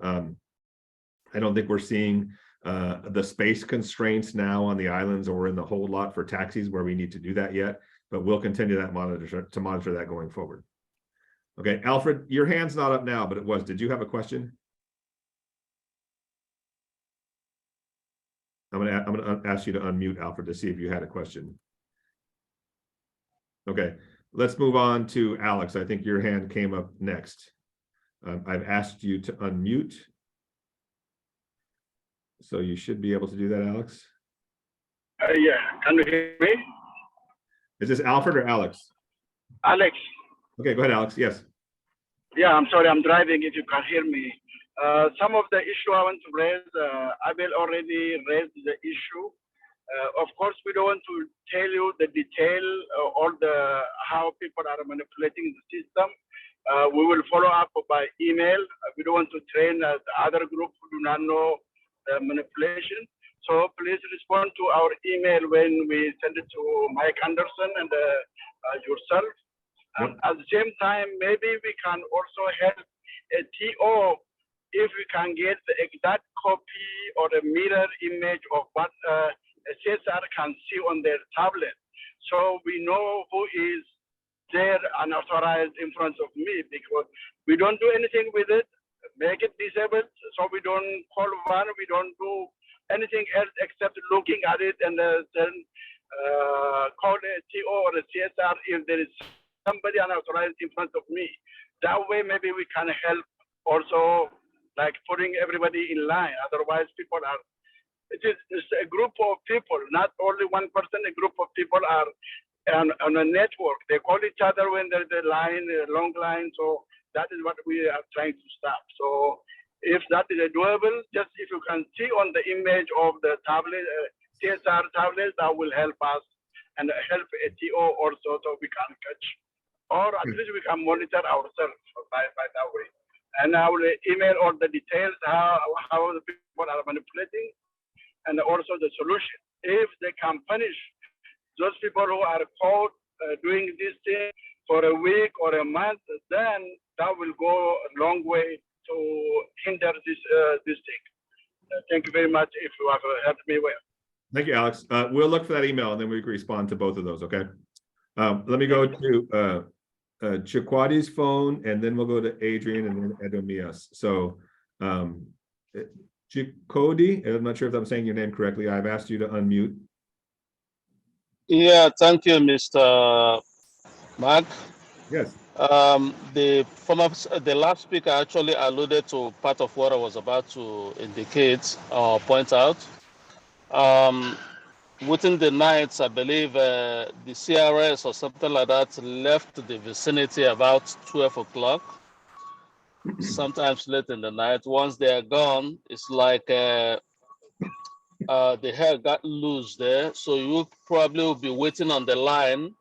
I don't think we're seeing the space constraints now on the islands or in the hold lot for taxis where we need to do that yet, but we'll continue that monitor that going forward. Okay, Alfred, your hand's not up now, but it was. Did you have a question? I'm gonna ask you to unmute, Alfred, to see if you had a question. Okay, let's move on to Alex. I think your hand came up next. I've asked you to unmute. So you should be able to do that, Alex. Yeah, can you hear me? Is this Alfred or Alex? Alex. Okay, go ahead, Alex. Yes. Yeah, I'm sorry, I'm driving if you can hear me. Some of the issue I want to raise, I will already raise the issue. Of course, we don't want to tell you the detail or how people are manipulating the system. We will follow up by email. We don't want to train the other group who do not know the manipulation. So please respond to our email when we send it to Mike Anderson and yourself. Yep. At the same time, maybe we can also help a TO if we can get the exact copy or a mirror image of what a CSR can see on their tablet. So we know who is there unauthorized in front of me, because we don't do anything with it, make it disabled, so we don't call one, we don't do anything else except looking at it and then call a TO or a CSR if there is somebody unauthorized in front of me. That way, maybe we can help also, like putting everybody in line. Otherwise, people are, it's a group of people, not only one person, a group of people are on a network. They call each other when there's a line, a long line. So that is what we are trying to stop. So if that is doable, just if you can see on the image of the tablet, CSR tablet, that will help us and help ATO also, so we can catch. Or at least we can monitor ourselves by that way. And I will email all the details, how the people are manipulating, and also the solution. If they can punish those people who are caught doing this thing for a week or a month, then that will go a long way to hinder this thing. Thank you very much if you have helped me well. Thank you, Alex. We'll look for that email and then we can respond to both of those, okay? Let me go to Chikwadi's phone and then we'll go to Adrian and then Edomias. So Chikodi, I'm not sure if I'm saying your name correctly. I've asked you to unmute. Yeah, thank you, Mr. Mark. Yes. The last speaker actually alluded to part of what I was about to indicate or point out. Within the nights, I believe the CRS or something like that left the vicinity about 12 o'clock, sometimes late in the night. Once they are gone, it's like the hair got loose there. So you probably will be waiting on the line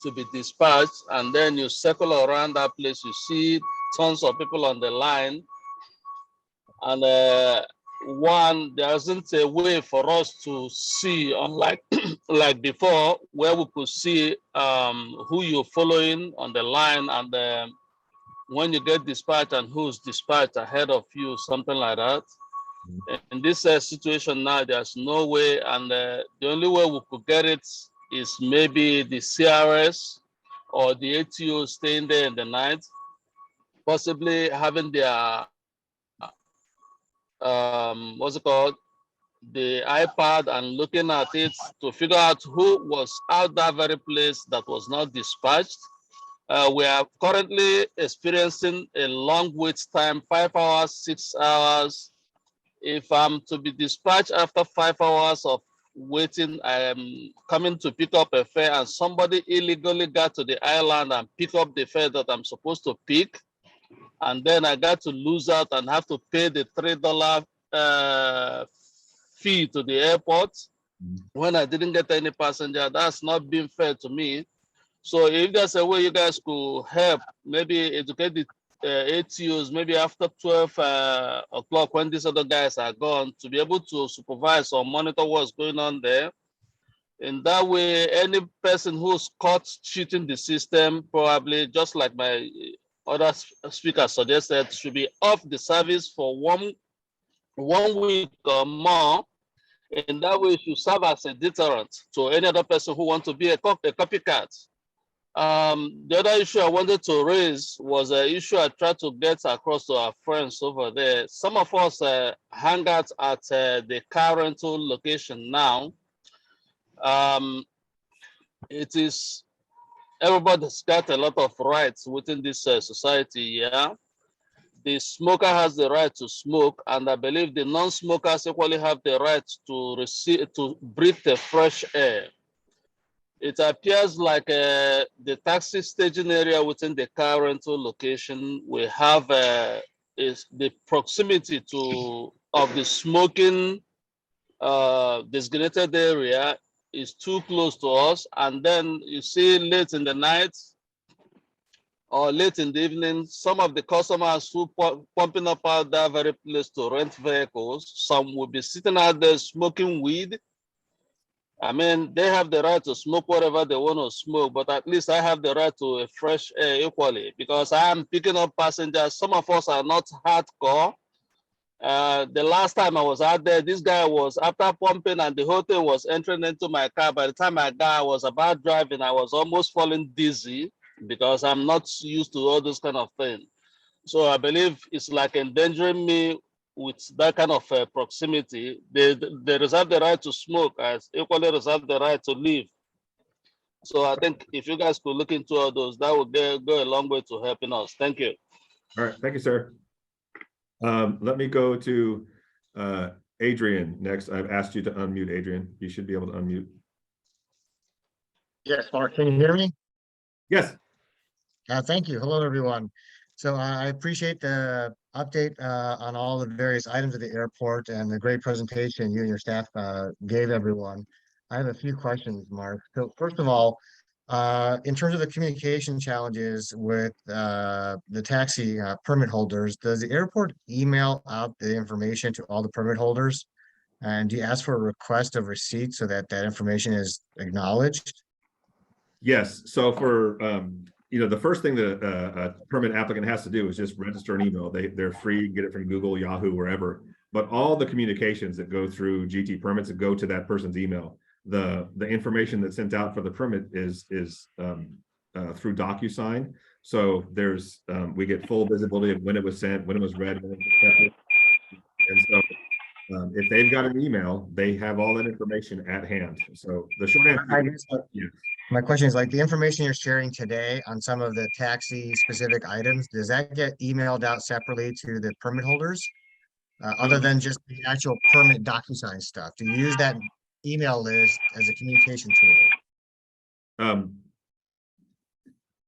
to be dispatched, and then you circle around that place, you see tons of people on the line, and there isn't a way for us to see, unlike like before, where we could see who you're following on the line, and when you get dispatched and who's dispatched ahead of you, something like that. In this situation now, there's no way, and the only way we could get it is maybe the CRS or the ATO staying there in the night, possibly having their what's it called, the iPad, and looking at it to figure out who was out that very place that was not dispatched. We are currently experiencing a long wait time, 5 hours, 6 hours. If I'm to be dispatched after 5 hours of waiting, I am coming to pick up a fare and somebody illegally got to the island and pick up the fare that I'm supposed to pick. And then I got to lose out and have to pay the $3 fee to the airport when I didn't get any passenger. That's not being fair to me. So if there's a way you guys could help, maybe educate the ATOs, maybe after 12 o'clock when these other guys are gone, to be able to supervise or monitor what's going on there. In that way, any person who's caught cheating the system, probably just like my other speakers suggested, should be off the service for one week or more. In that way, it should serve as a deterrent to any other person who wants to be a copycat. The other issue I wanted to raise was an issue I tried to get across to our friends over there. Some of us hang out at the car rental location now. It is, everybody's got a lot of rights within this society, yeah. The smoker has the right to smoke, and I believe the non-smokers equally have the right to breathe the fresh air. It appears like the taxi staging area within the car rental location, we have is the proximity of the smoking designated area is too close to us. And then you see late in the night or late in the evening, some of the customers who pumping up out that very place to rent vehicles, some will be sitting out there smoking weed. I mean, they have the right to smoke whatever they want to smoke, but at least I have the right to a fresh air equally, because I am picking up passengers. Some of us are not hardcore. The last time I was out there, this guy was after pumping and the whole thing was entering into my car. By the time I got, I was about driving, I was almost falling dizzy because I'm not used to all this kind of thing. So I believe it's like endangering me with that kind of proximity. They reserve the right to smoke as equally reserve the right to live. So I think if you guys could look into all those, that would go a long way to helping us. Thank you. All right, thank you, sir. Let me go to Adrian next. I've asked you to unmute, Adrian. You should be able to unmute. Yes, Mark, can you hear me? Yes. Thank you. Hello, everyone. So I appreciate the update on all the various items at the airport and the great presentation you and your staff gave everyone. I have a few questions, Mark. So first of all, in terms of the communication challenges with the taxi permit holders, does the airport email out the information to all the permit holders? And do you ask for a request of receipt so that that information is acknowledged? Yes. So for the first thing that a permit applicant has to do is just register an email. They're free, get it from Google, Yahoo, wherever. But all the communications that go through GT permits that go to that person's email, the information that's sent out for the permit is through DocuSign. So there's we get full visibility of when it was sent, when it was read, when it was accepted. And so if they've got an email, they have all that information at hand. So the short answer is, my question is, like, the information you're sharing today on some of the taxi specific items, does that get emailed out separately to the permit holders? Other than just the actual permit DocuSign stuff, do you use that email list as a communication tool?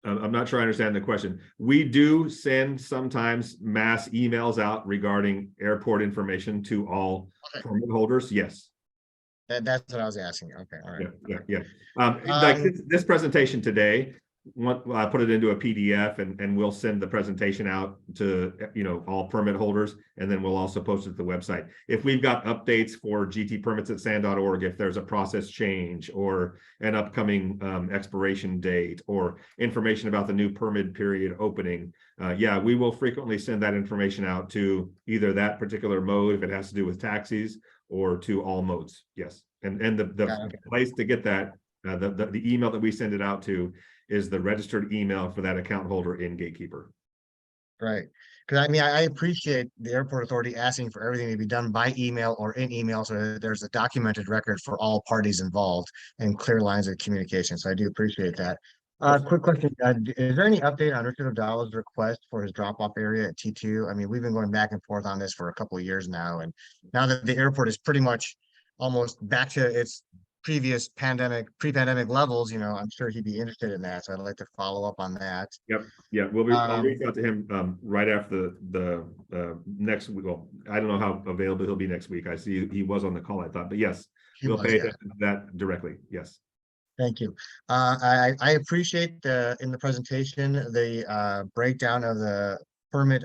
I'm not sure I understand the question. We do send sometimes mass emails out regarding airport information to all permit holders. Yes. That's what I was asking. Okay, all right. Yeah. Like this presentation today, I put it into a PDF and we'll send the presentation out to all permit holders, and then we'll also post it to the website. If we've got updates for GT permits at SAN.org, if there's a process change or an upcoming expiration date or information about the new permit period opening, we will frequently send that information out to either that particular mode if it has to do with taxis, or to all modes. Yes. And the place to get that, the email that we send it out to is the registered email for that account holder in Gatekeeper. Right. Because I mean, I appreciate the airport authority asking for everything to be done by email or in email, so that there's a documented record for all parties involved and clear lines of communication. So I do appreciate that. Quick question. Is there any update on Richard O'Donnell's request for his drop-off area at T2? I mean, we've been going back and forth on this for a couple of years now. And now that the airport is pretty much almost back to its previous pre-pandemic levels, I'm sure he'd be interested in that. So I'd like to follow up on that. Yep. Yeah. I'll reach out to him right after the next week. Well, I don't know how available he'll be next week. I see he was on the call, I thought, but yes, we'll pay attention to that directly. Yes. Thank you. I appreciate in the presentation, the breakdown of the permit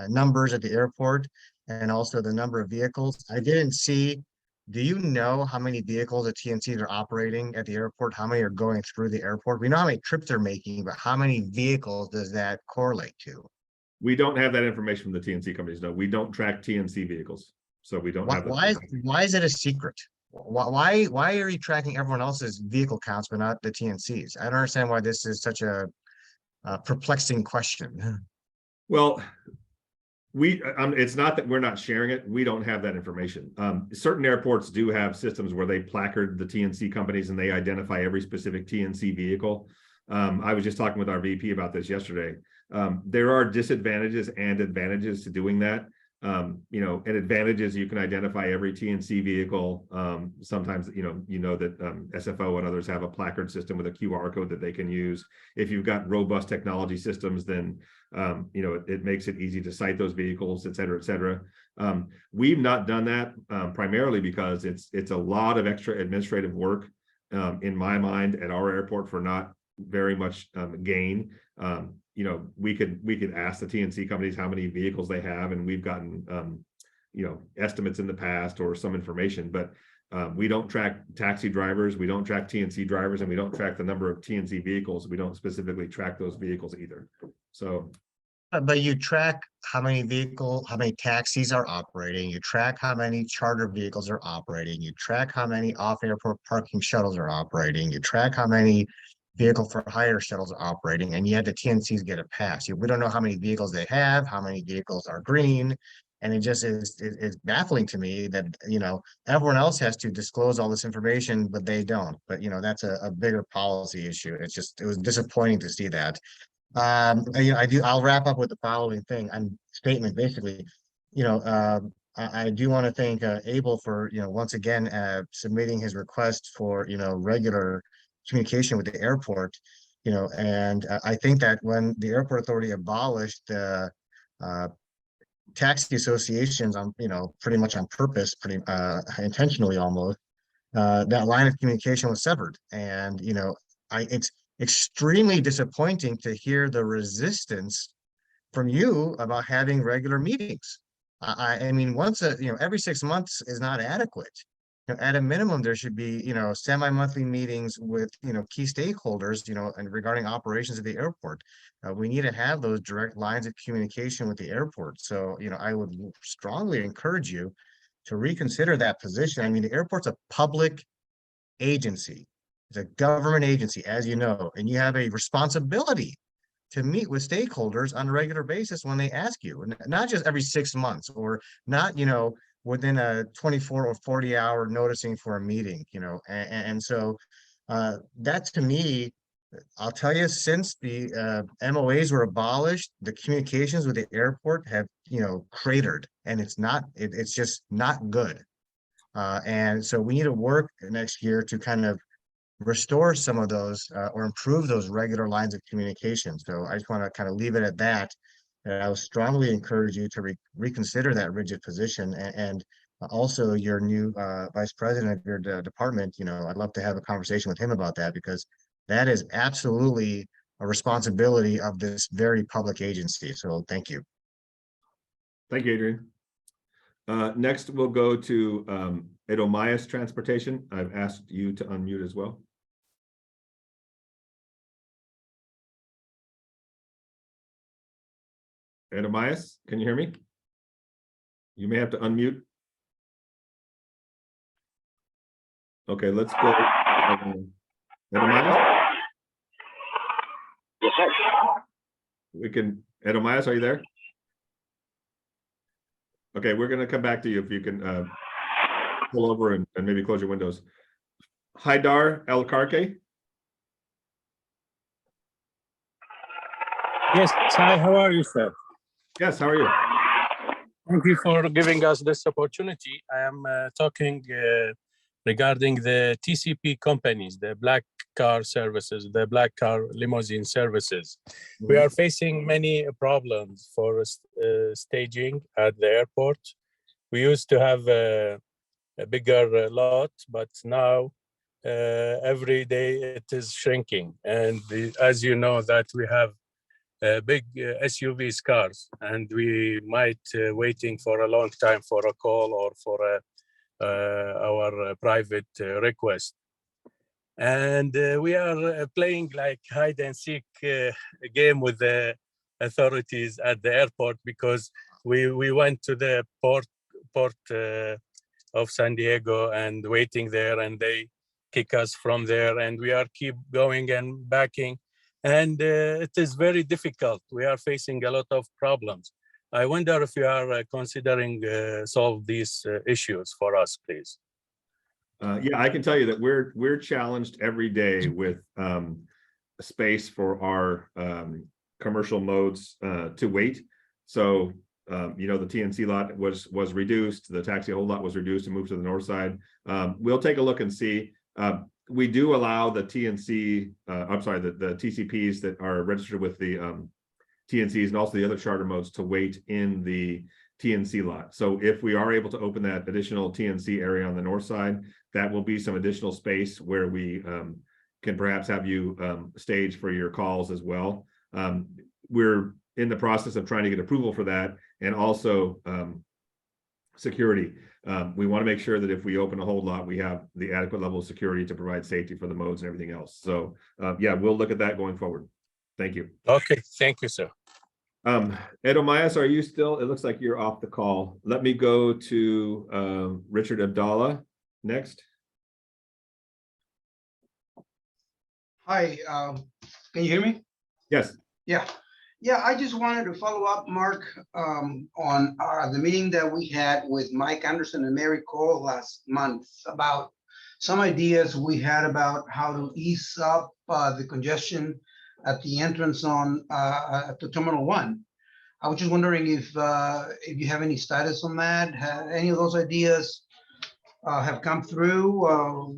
numbers at the airport and also the number of vehicles. I didn't see do you know how many vehicles the TNCs are operating at the airport? How many are going through the airport? We know how many trips they're making, but how many vehicles does that correlate to? We don't have that information from the TNC companies. No, we don't track TNC vehicles. So we don't have. Why is it a secret? Why are you tracking everyone else's vehicle counts, but not the TNCs? I don't understand why this is such a perplexing question. Well, it's not that we're not sharing it. We don't have that information. Certain airports do have systems where they placard the TNC companies and they identify every specific TNC vehicle. I was just talking with our VP about this yesterday. There are disadvantages and advantages to doing that. An advantage is you can identify every TNC vehicle. Sometimes, you know that SFO and others have a placard system with a QR code that they can use. If you've got robust technology systems, then, it makes it easy to cite those vehicles, et cetera, et cetera. We've not done that primarily because it's a lot of extra administrative work, in my mind, at our airport for not very much gain. We could ask the TNC companies how many vehicles they have, and we've gotten estimates in the past or some information, but we don't track taxi drivers, we don't track TNC drivers, and we don't track the number of TNC vehicles. We don't specifically track those vehicles either. So but you track how many taxis are operating, you track how many charter vehicles are operating, you track how many off-airport parking shuttles are operating, you track how many vehicle for hire shuttles are operating, and yet the TNCs get a pass. We don't know how many vehicles they have, how many vehicles are green, and it just is baffling to me that everyone else has to disclose all this information, but they don't. But that's a bigger policy issue. It was disappointing to see that. I'll wrap up with the following statement. Basically, I do want to thank Abel for once again submitting his request for regular communication with the airport, and I think that when the airport authority abolished the taxi associations on pretty much on purpose, pretty intentionally almost, that line of communication was severed, and it's extremely disappointing to hear the resistance from you about having regular meetings. I mean, every 6 months is not adequate. At a minimum, there should be, semi-monthly meetings with, key stakeholders, and regarding operations at the airport. We need to have those direct lines of communication with the airport. So, I would strongly encourage you to reconsider that position. I mean, the airport's a public agency. It's a government agency, as you know, and you have a responsibility to meet with stakeholders on a regular basis when they ask you, and not just every 6 months, or not, within a 24 or 40-hour noticing for a meeting, and so that, to me, I'll tell you, since the MOAs were abolished, the communications with the airport have, cratered, and it's just not good. And so we need to work next year to kind of restore some of those or improve those regular lines of communication. So I just want to kind of leave it at that. And I would strongly encourage you to reconsider that rigid position, and also your new vice president of your department. I'd love to have a conversation with him about that, because that is absolutely a responsibility of this very public agency. So thank you. thank you, Adrian. Next, we'll go to Edomias Transportation. I've asked you to unmute as well. Edomias, can you hear me? You may have to unmute. Okay, let's go. Edomias? Yes, sir. Edomias, are you there? Okay, we're gonna come back to you if you can pull over and maybe close your windows. Haidar El Karke. Yes, hi, how are you, sir? Yes, how are you? Thank you for giving us this opportunity. I am talking regarding the TCP companies, the black car services, the black car limousine services. We are facing many problems for staging at the airport. We used to have a bigger lot, but now every day it is shrinking. And as you know that we have big SUVs cars, and we might waiting for a long time for a call or for our private request. And we are playing like hide and seek game with the authorities at the airport, because we went to the port of San Diego and waiting there, and they kick us from there, and we are keep going and backing, and it is very difficult. We are facing a lot of problems. I wonder if you are considering solve these issues for us, please. Yeah, I can tell you that we're challenged every day with space for our commercial modes to wait. So you know, the TNC lot was reduced, the taxi hold lot was reduced and moved to the north side. We'll take a look and see. We do allow the TNC, I'm sorry, the TCPs that are registered with the TNCs and also the other charter modes to wait in the TNC lot. So if we are able to open that additional TNC area on the north side, that will be some additional space where we can perhaps have you stage for your calls as well. We're in the process of trying to get approval for that, and also security. We want to make sure that if we open a hold lot, we have the adequate level of security to provide safety for the modes and everything else. So yeah, we'll look at that going forward. Thank you. Okay, thank you, sir. Edomias, are you still? It looks like you're off the call. Let me go to Richard Abdallah next. Hi, can you hear me? Yes. Yeah, I just wanted to follow up, Mark, on the meeting that we had with Mike Anderson and Mary Cole last month about some ideas we had about how to ease up the congestion at the entrance on to Terminal 1. I was just wondering if you have any status on that. Have any of those ideas have come through?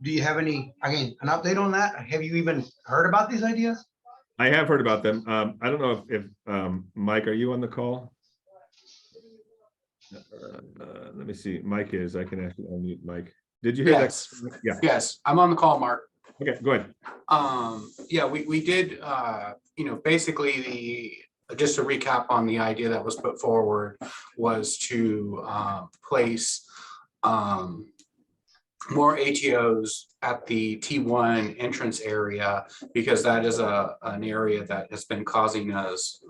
Do you have any, again, an update on that? Have you even heard about these ideas? I have heard about them. I don't know if Mike, are you on the call? Let me see. Mike is. I can actually unmute Mike. Did you hear Yes. that? Yeah. Yes, I'm on the call, Mark. Okay, go ahead. Yeah, we did, you know, basically just to recap on the idea that was put forward was to place more ATOs at the T1 entrance area, because that is an area that has been causing us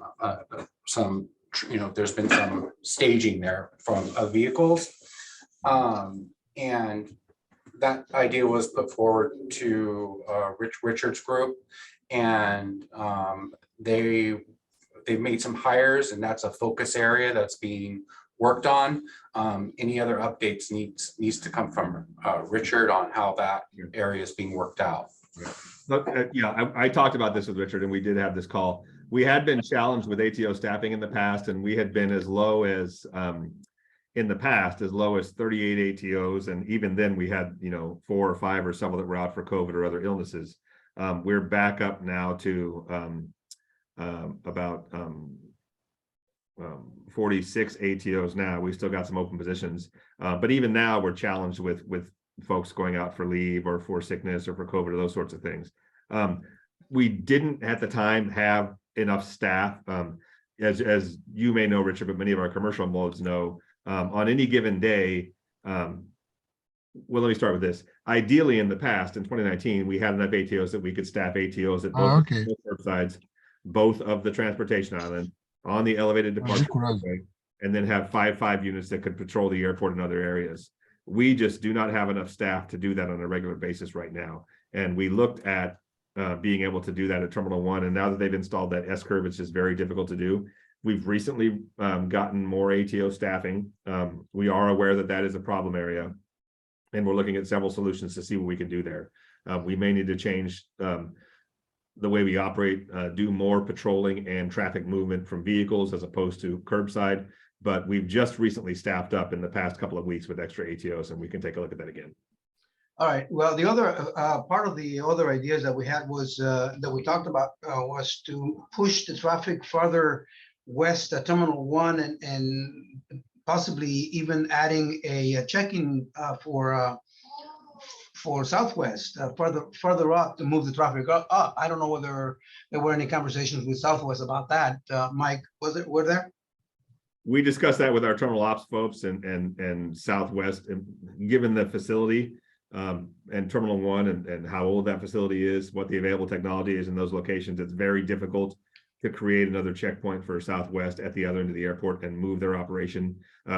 some, you know, there's been some staging there from vehicles. And that idea was put forward to Richard's group, and they made some hires, and that's a focus area that's being worked on. Any other updates needs to come from Richard on how that area is being worked out. Look, yeah, I talked about this with Richard, and we did have this call. We had been challenged with ATO staffing in the past, and we had been as low as in the past, as low as 38 ATOs. And even then we had, you know, 4 or 5 or several that were out for COVID or other illnesses. We're back up now to about 46 ATOs now. We still got some open positions, but even now we're challenged with folks going out for leave or for sickness or for COVID or those sorts of things. We didn't at the time have enough staff, as you may know, Richard, but many of our commercial modes know. On any given day, well, let me start with this. Ideally, in the past, in 2019, we had enough ATOs that we could staff ATOs at both sides, both of the transportation island, on the elevated departure way, and then have 5 units that could patrol the airport and other areas. We just do not have enough staff to do that on a regular basis right now. And we looked at being able to do that at Terminal 1, and now that they've installed that S-curve, it's just very difficult to do. We've recently gotten more ATO staffing. We are aware that that is a problem area, and we're looking at several solutions to see what we can do there. We may need to change the way we operate, do more patrolling and traffic movement from vehicles as opposed to curbside, but we've just recently staffed up in the past couple of weeks with extra ATOs, and we can take a look at that again. All right, well, the other part of the other ideas that we had was that we talked about was to push the traffic further west at Terminal 1 and possibly even adding a check-in for Southwest further up to move the traffic up. I don't know whether there were any conversations with Southwest about that. Mike, were there? We discussed that with our terminal ops folks and Southwest, and given the facility and Terminal 1 and how old that facility is, what the available technology is in those locations, it's very difficult to create another checkpoint for Southwest at the other end of the airport and move their operation.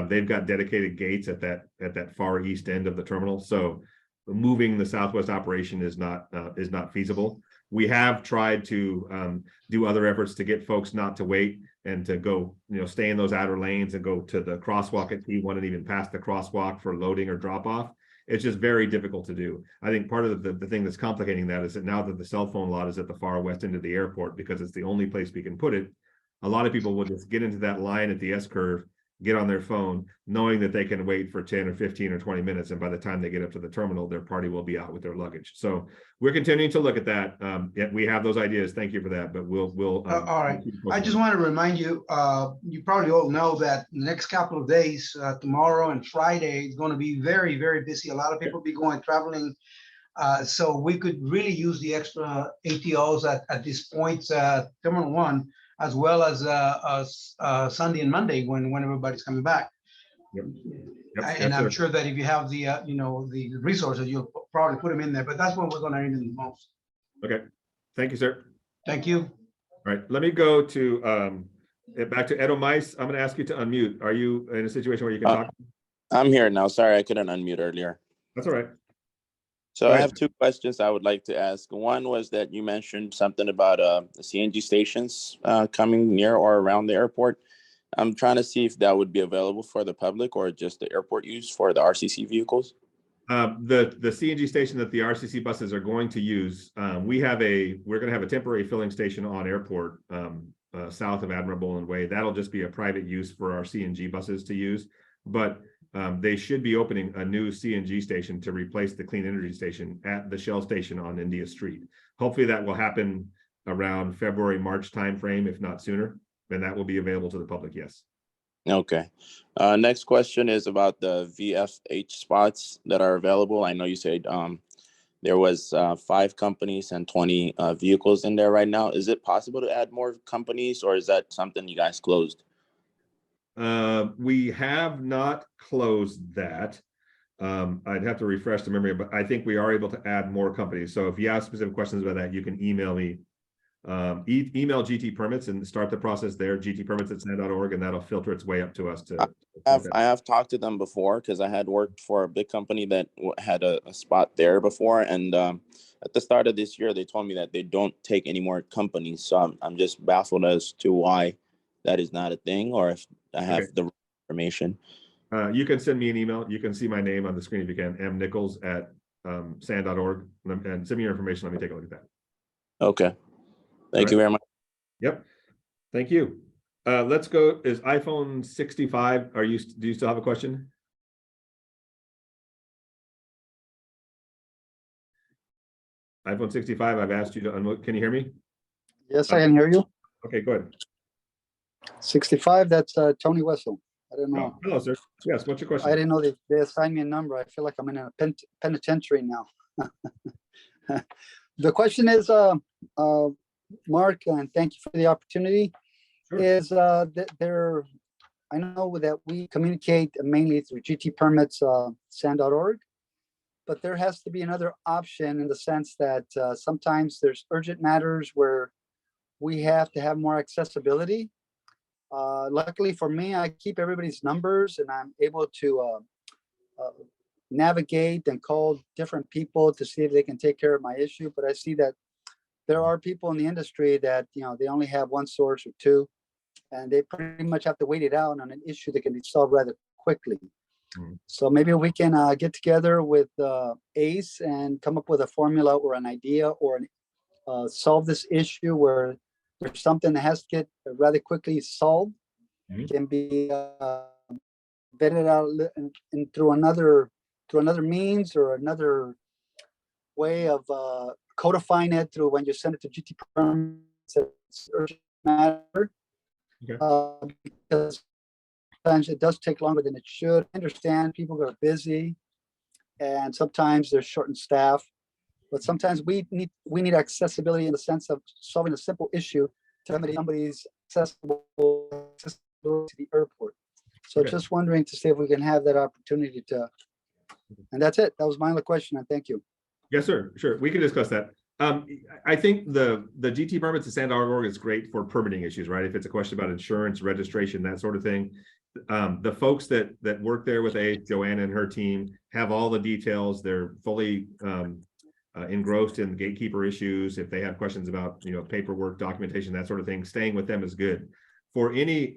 They've got dedicated gates at that far east end of the terminal, so moving the Southwest operation is not feasible. We have tried to do other efforts to get folks not to wait and to go, stay in those outer lanes and go to the crosswalk at T1 and even past the crosswalk for loading or drop off. It's just very difficult to do. I think part of the thing that's complicating that is that now that the cell phone lot is at the far west end of the airport, because it's the only place we can put it, a lot of people will just get into that line at the S-curve, get on their phone, knowing that they can wait for 10 or 15 or 20 minutes. And by the time they get up to the terminal, their party will be out with their luggage. So we're continuing to look at that. We have those ideas. Thank you for that, but we'll. All right. I just want to remind you, you probably all know that the next couple of days, tomorrow and Friday, is going to be very, very busy. A lot of people be traveling. So we could really use the extra ATOs at this point, Terminal 1, as well as Sunday and Monday when everybody's coming back. Yep. And I'm sure that if you have the the resources, you'll probably put them in there. But that's what we're going to need the most. Okay. Thank you, sir. Thank you. All right. Let me go to back to Edo Mice. I'm going to ask you to unmute. Are you in a situation where you can talk? I'm here now. Sorry, I couldn't unmute earlier. That's all right. So I have two questions I would like to ask. One was that you mentioned something about the CNG stations coming near or around the airport. I'm trying to see if that would be available for the public or just the airport use for the RCC vehicles. The CNG station that the RCC buses are going to use, we're going to have a temporary filling station on airport south of Admiral and Way. That'll just be a private use for our CNG buses to use, but they should be opening a new CNG station to replace the clean energy station at the Shell station on India Street. Hopefully that will happen around February, March timeframe, if not sooner, and that will be available to the public, yes. Okay. Next question is about the VFH spots that are available. I know you said there was 5 companies and 20 vehicles in there right now. Is it possible to add more companies, or is that something you guys closed? We have not closed that. I'd have to refresh the memory, but I think we are able to add more companies. So if you have specific questions about that, you can email me. Email GT Permits and start the process there, gtpermits@san.org, and that'll filter its way up to us. I have talked to them before because I had worked for a big company that had a spot there before. And at the start of this year, they told me that they don't take any more companies. So I'm just baffled as to why that is not a thing, or if I have the information. You can send me an email. You can see my name on the screen if you can, mnichols@san.org, and send me your information. Let me take a look at that. Okay. Thank you very much. Yep. Thank you. Let's go. Is iPhone 65? Do you still have a question? iPhone 65, I've asked you to unmute. Can you hear me? Yes, I can hear you. Okay, go ahead. 65, that's Tony Wessel. I don't know. Oh, hello, sir. Yes, what's your question? I didn't know they assigned me a number. I feel like I'm in a penitentiary now. The question is, Mark, and thank you for the opportunity, is that I know that we communicate mainly through GT Permits, san.org, but there has to be another option in the sense that sometimes there's urgent matters where we have to have more accessibility. Luckily for me, I keep everybody's numbers and I'm able to navigate and call different people to see if they can take care of my issue. But I see that there are people in the industry that, they only have one source or two, and they pretty much have to wait it out on an issue that can be solved rather quickly. So maybe we can get together with ACE and come up with a formula or an idea or solve this issue where there's something that has to get rather quickly solved, can be vetted out and through another means or another way of codifying it through when you send it to GT Permits, it's urgent matter. Because sometimes it does take longer than it should. I understand people are busy and sometimes they're short in staff, but sometimes we need accessibility in the sense of solving a simple issue to somebody's accessible to the airport. So Okay. just wondering to see if we can have that opportunity to, and that's it. That was my only question, and thank you. Yes, sir. Sure. We can discuss that. I think the GT permits in Santa.org is great for permitting issues, right? If it's a question about insurance, registration, that sort of thing. The folks that work there with Joanna and her team have all the details. They're fully engrossed in gatekeeper issues. If they have questions about, paperwork, documentation, that sort of thing, staying with them is good. For any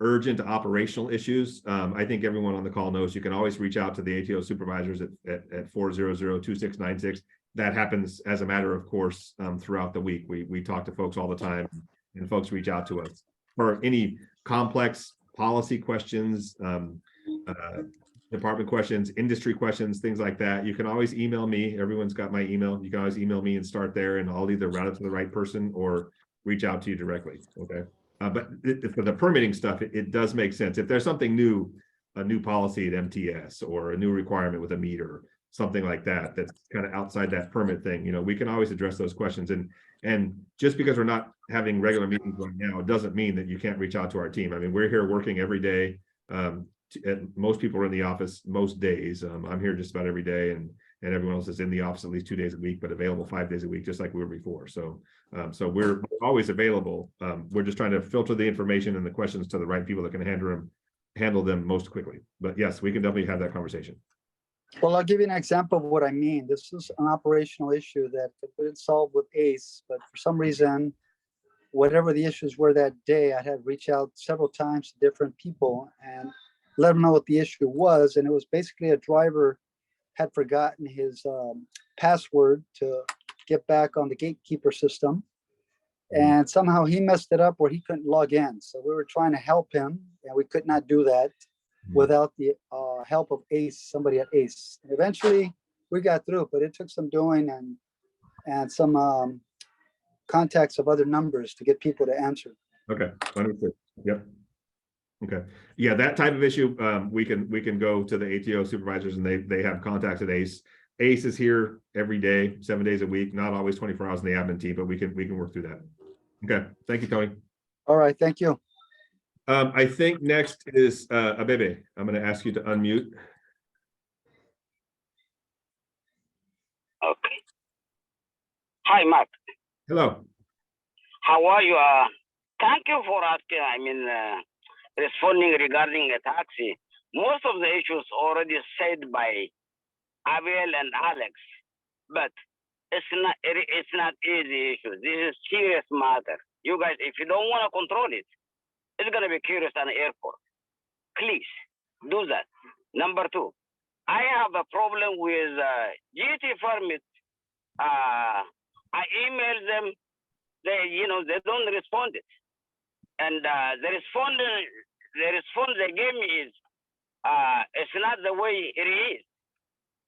urgent operational issues, I think everyone on the call knows you can always reach out to the ATO supervisors at 400-2696. That happens as a matter of course throughout the week. We talk to folks all the time, and folks reach out to us for any complex policy questions, department questions, industry questions, things like that. You can always email me. Everyone's got my email. You can always email me and start there, and I'll either route it to the right person or reach out to you directly. Okay. But for the permitting stuff, it does make sense. If there's something new, a new policy at MTS or a new requirement with a meter, something like that, that's kind of outside that permit thing, we can always address those questions. And just because we're not having regular meetings right now, it doesn't mean that you can't reach out to our team. I mean, we're here working every day. Most people are in the office most days. I'm here just about every day, and everyone else is in the office at least 2 days a week, but available 5 days a week, just like we were before. So we're always available. We're just trying to filter the information and the questions to the right people that can handle them most quickly. But yes, we can definitely have that conversation. Well, I'll give you an example of what I mean. This is an operational issue that could be solved with ACE, but for some reason, whatever the issues were that day, I had reached out several times to different people and let them know what the issue was. And it was basically a driver had forgotten his password to get back on the gatekeeper system. And somehow he messed it up where he couldn't log in. So we were trying to help him, and we could not do that without the help of ACE, somebody at ACE. And eventually we got through, but it took some doing and some contacts of other numbers to get people to answer. Okay, understood. Yep. Okay. Yeah, that type of issue, we can go to the ATO supervisors, and they have contacts at ACE. ACE is here every day, 7 days a week, not always 24 hours in the admin team, but we can work through that. Okay. Thank you, Tony. All right. Thank you. I think next is Abebe. I'm going to ask you to unmute. Okay. Hi, Mark. Hello. How are you? Thank you for asking. Responding regarding a taxi. Most of the issues already said by Abel and Alex, but it's not easy issue. This is serious matter. You guys, if you don't want to control it, it's gonna be curious on the airport. Please do that. Number two, I have a problem with GT permit. I email them. They don't respond it, and the response they gave me is it's not the way it is.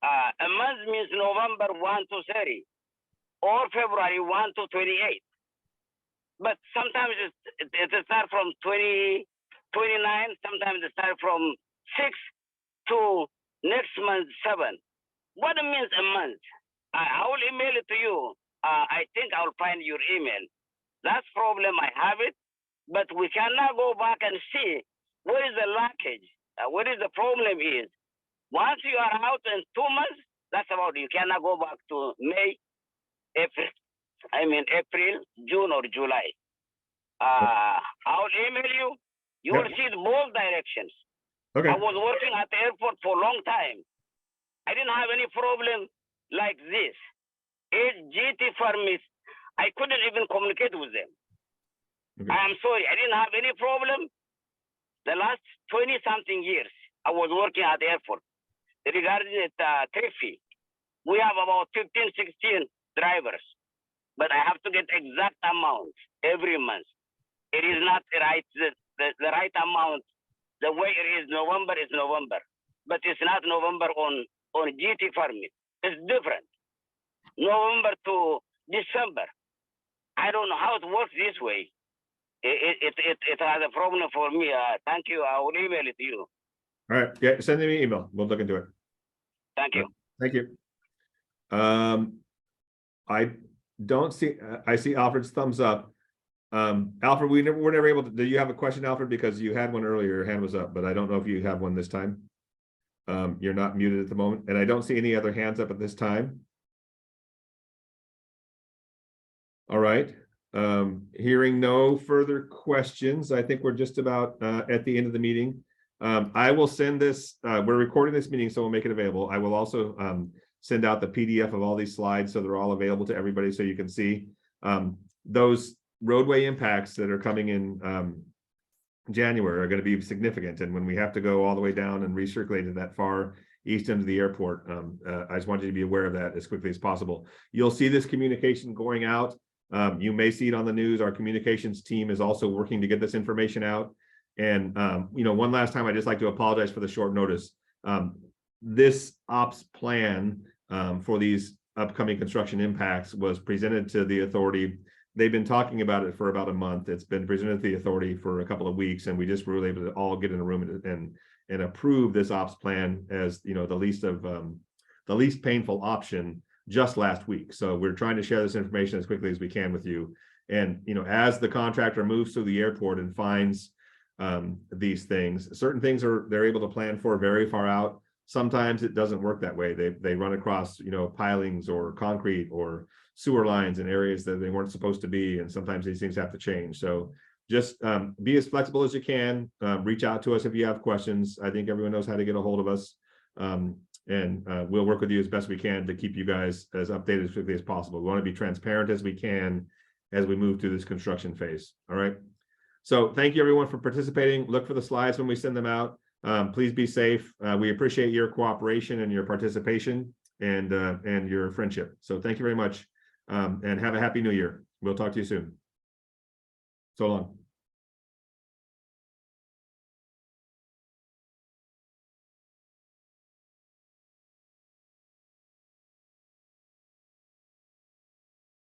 A month means November 1 to 30 or February 1 to 28. But sometimes it starts from 29, sometimes it starts from 6 to next month 7. What it means a month? I will email it to you. I think I will find your email. That's problem, I have it, but we cannot go back and see what is the lackage, what is the problem is. Once you are out in 2 months, that's about it. You cannot go back to May, April, June, or July. I'll email you. You will see both directions. Okay. I was working at the airport for a long time. I didn't have any problem like this. GT permits, I couldn't even communicate with them. Okay. I am sorry, I didn't have any problem. The last 20-something years, I was working at the airport. Regarding the trip fee, we have about 15, 16 drivers, but I have to get exact amount every month. It is not right, the right amount. The way it is November is November, but it's not November on GT permit. It's different. November to December. I don't know how it works this way. It has a problem for me. Thank you. I will email it to you. All right. Yeah, send me an email. We'll look into it. Thank you. Thank you. I don't see, I see Alfred's thumbs up. Alfred, we were never able to, do you have a question, Alfred? Because you had one earlier, your hand was up, but I don't know if you have one this time. You're not muted at the moment, and I don't see any other hands up at this time. All right, hearing no further questions, I think we're just about at the end of the meeting. I will send this, we're recording this meeting, so we'll make it available. I will also send out the PDF of all these slides, so they're all available to everybody, so you can see those roadway impacts that are coming in January are going to be significant. And when we have to go all the way down and recirculate to that far east end of the airport, I just want you to be aware of that as quickly as possible. You'll see this communication going out. You may see it on the news. Our communications team is also working to get this information out. And, you know, one last time, I just like to apologize for the short notice. This ops plan for these upcoming construction impacts was presented to the authority. They've been talking about it for about a month. It's been presented to the authority for a couple of weeks, and we just were able to all get in a room and approve this ops plan as, you know, the least painful option just last week. So we're trying to share this information as quickly as we can with you. And, you know, as the contractor moves through the airport and finds these things, certain things they're able to plan for very far out. Sometimes it doesn't work that way. They run across, you know, pilings or concrete or sewer lines in areas that they weren't supposed to be. And sometimes these things have to change. So just be as flexible as you can. Reach out to us if you have questions. I think everyone knows how to get a hold of us. And we'll work with you as best we can to keep you guys as updated as quickly as possible. We want to be transparent as we can as we move through this construction phase. All right. So thank you everyone for participating. Look for the slides when we send them out. Please be safe. We appreciate your cooperation and your participation and your friendship. So thank you very much. And have a happy new year. We'll talk to you soon. So long.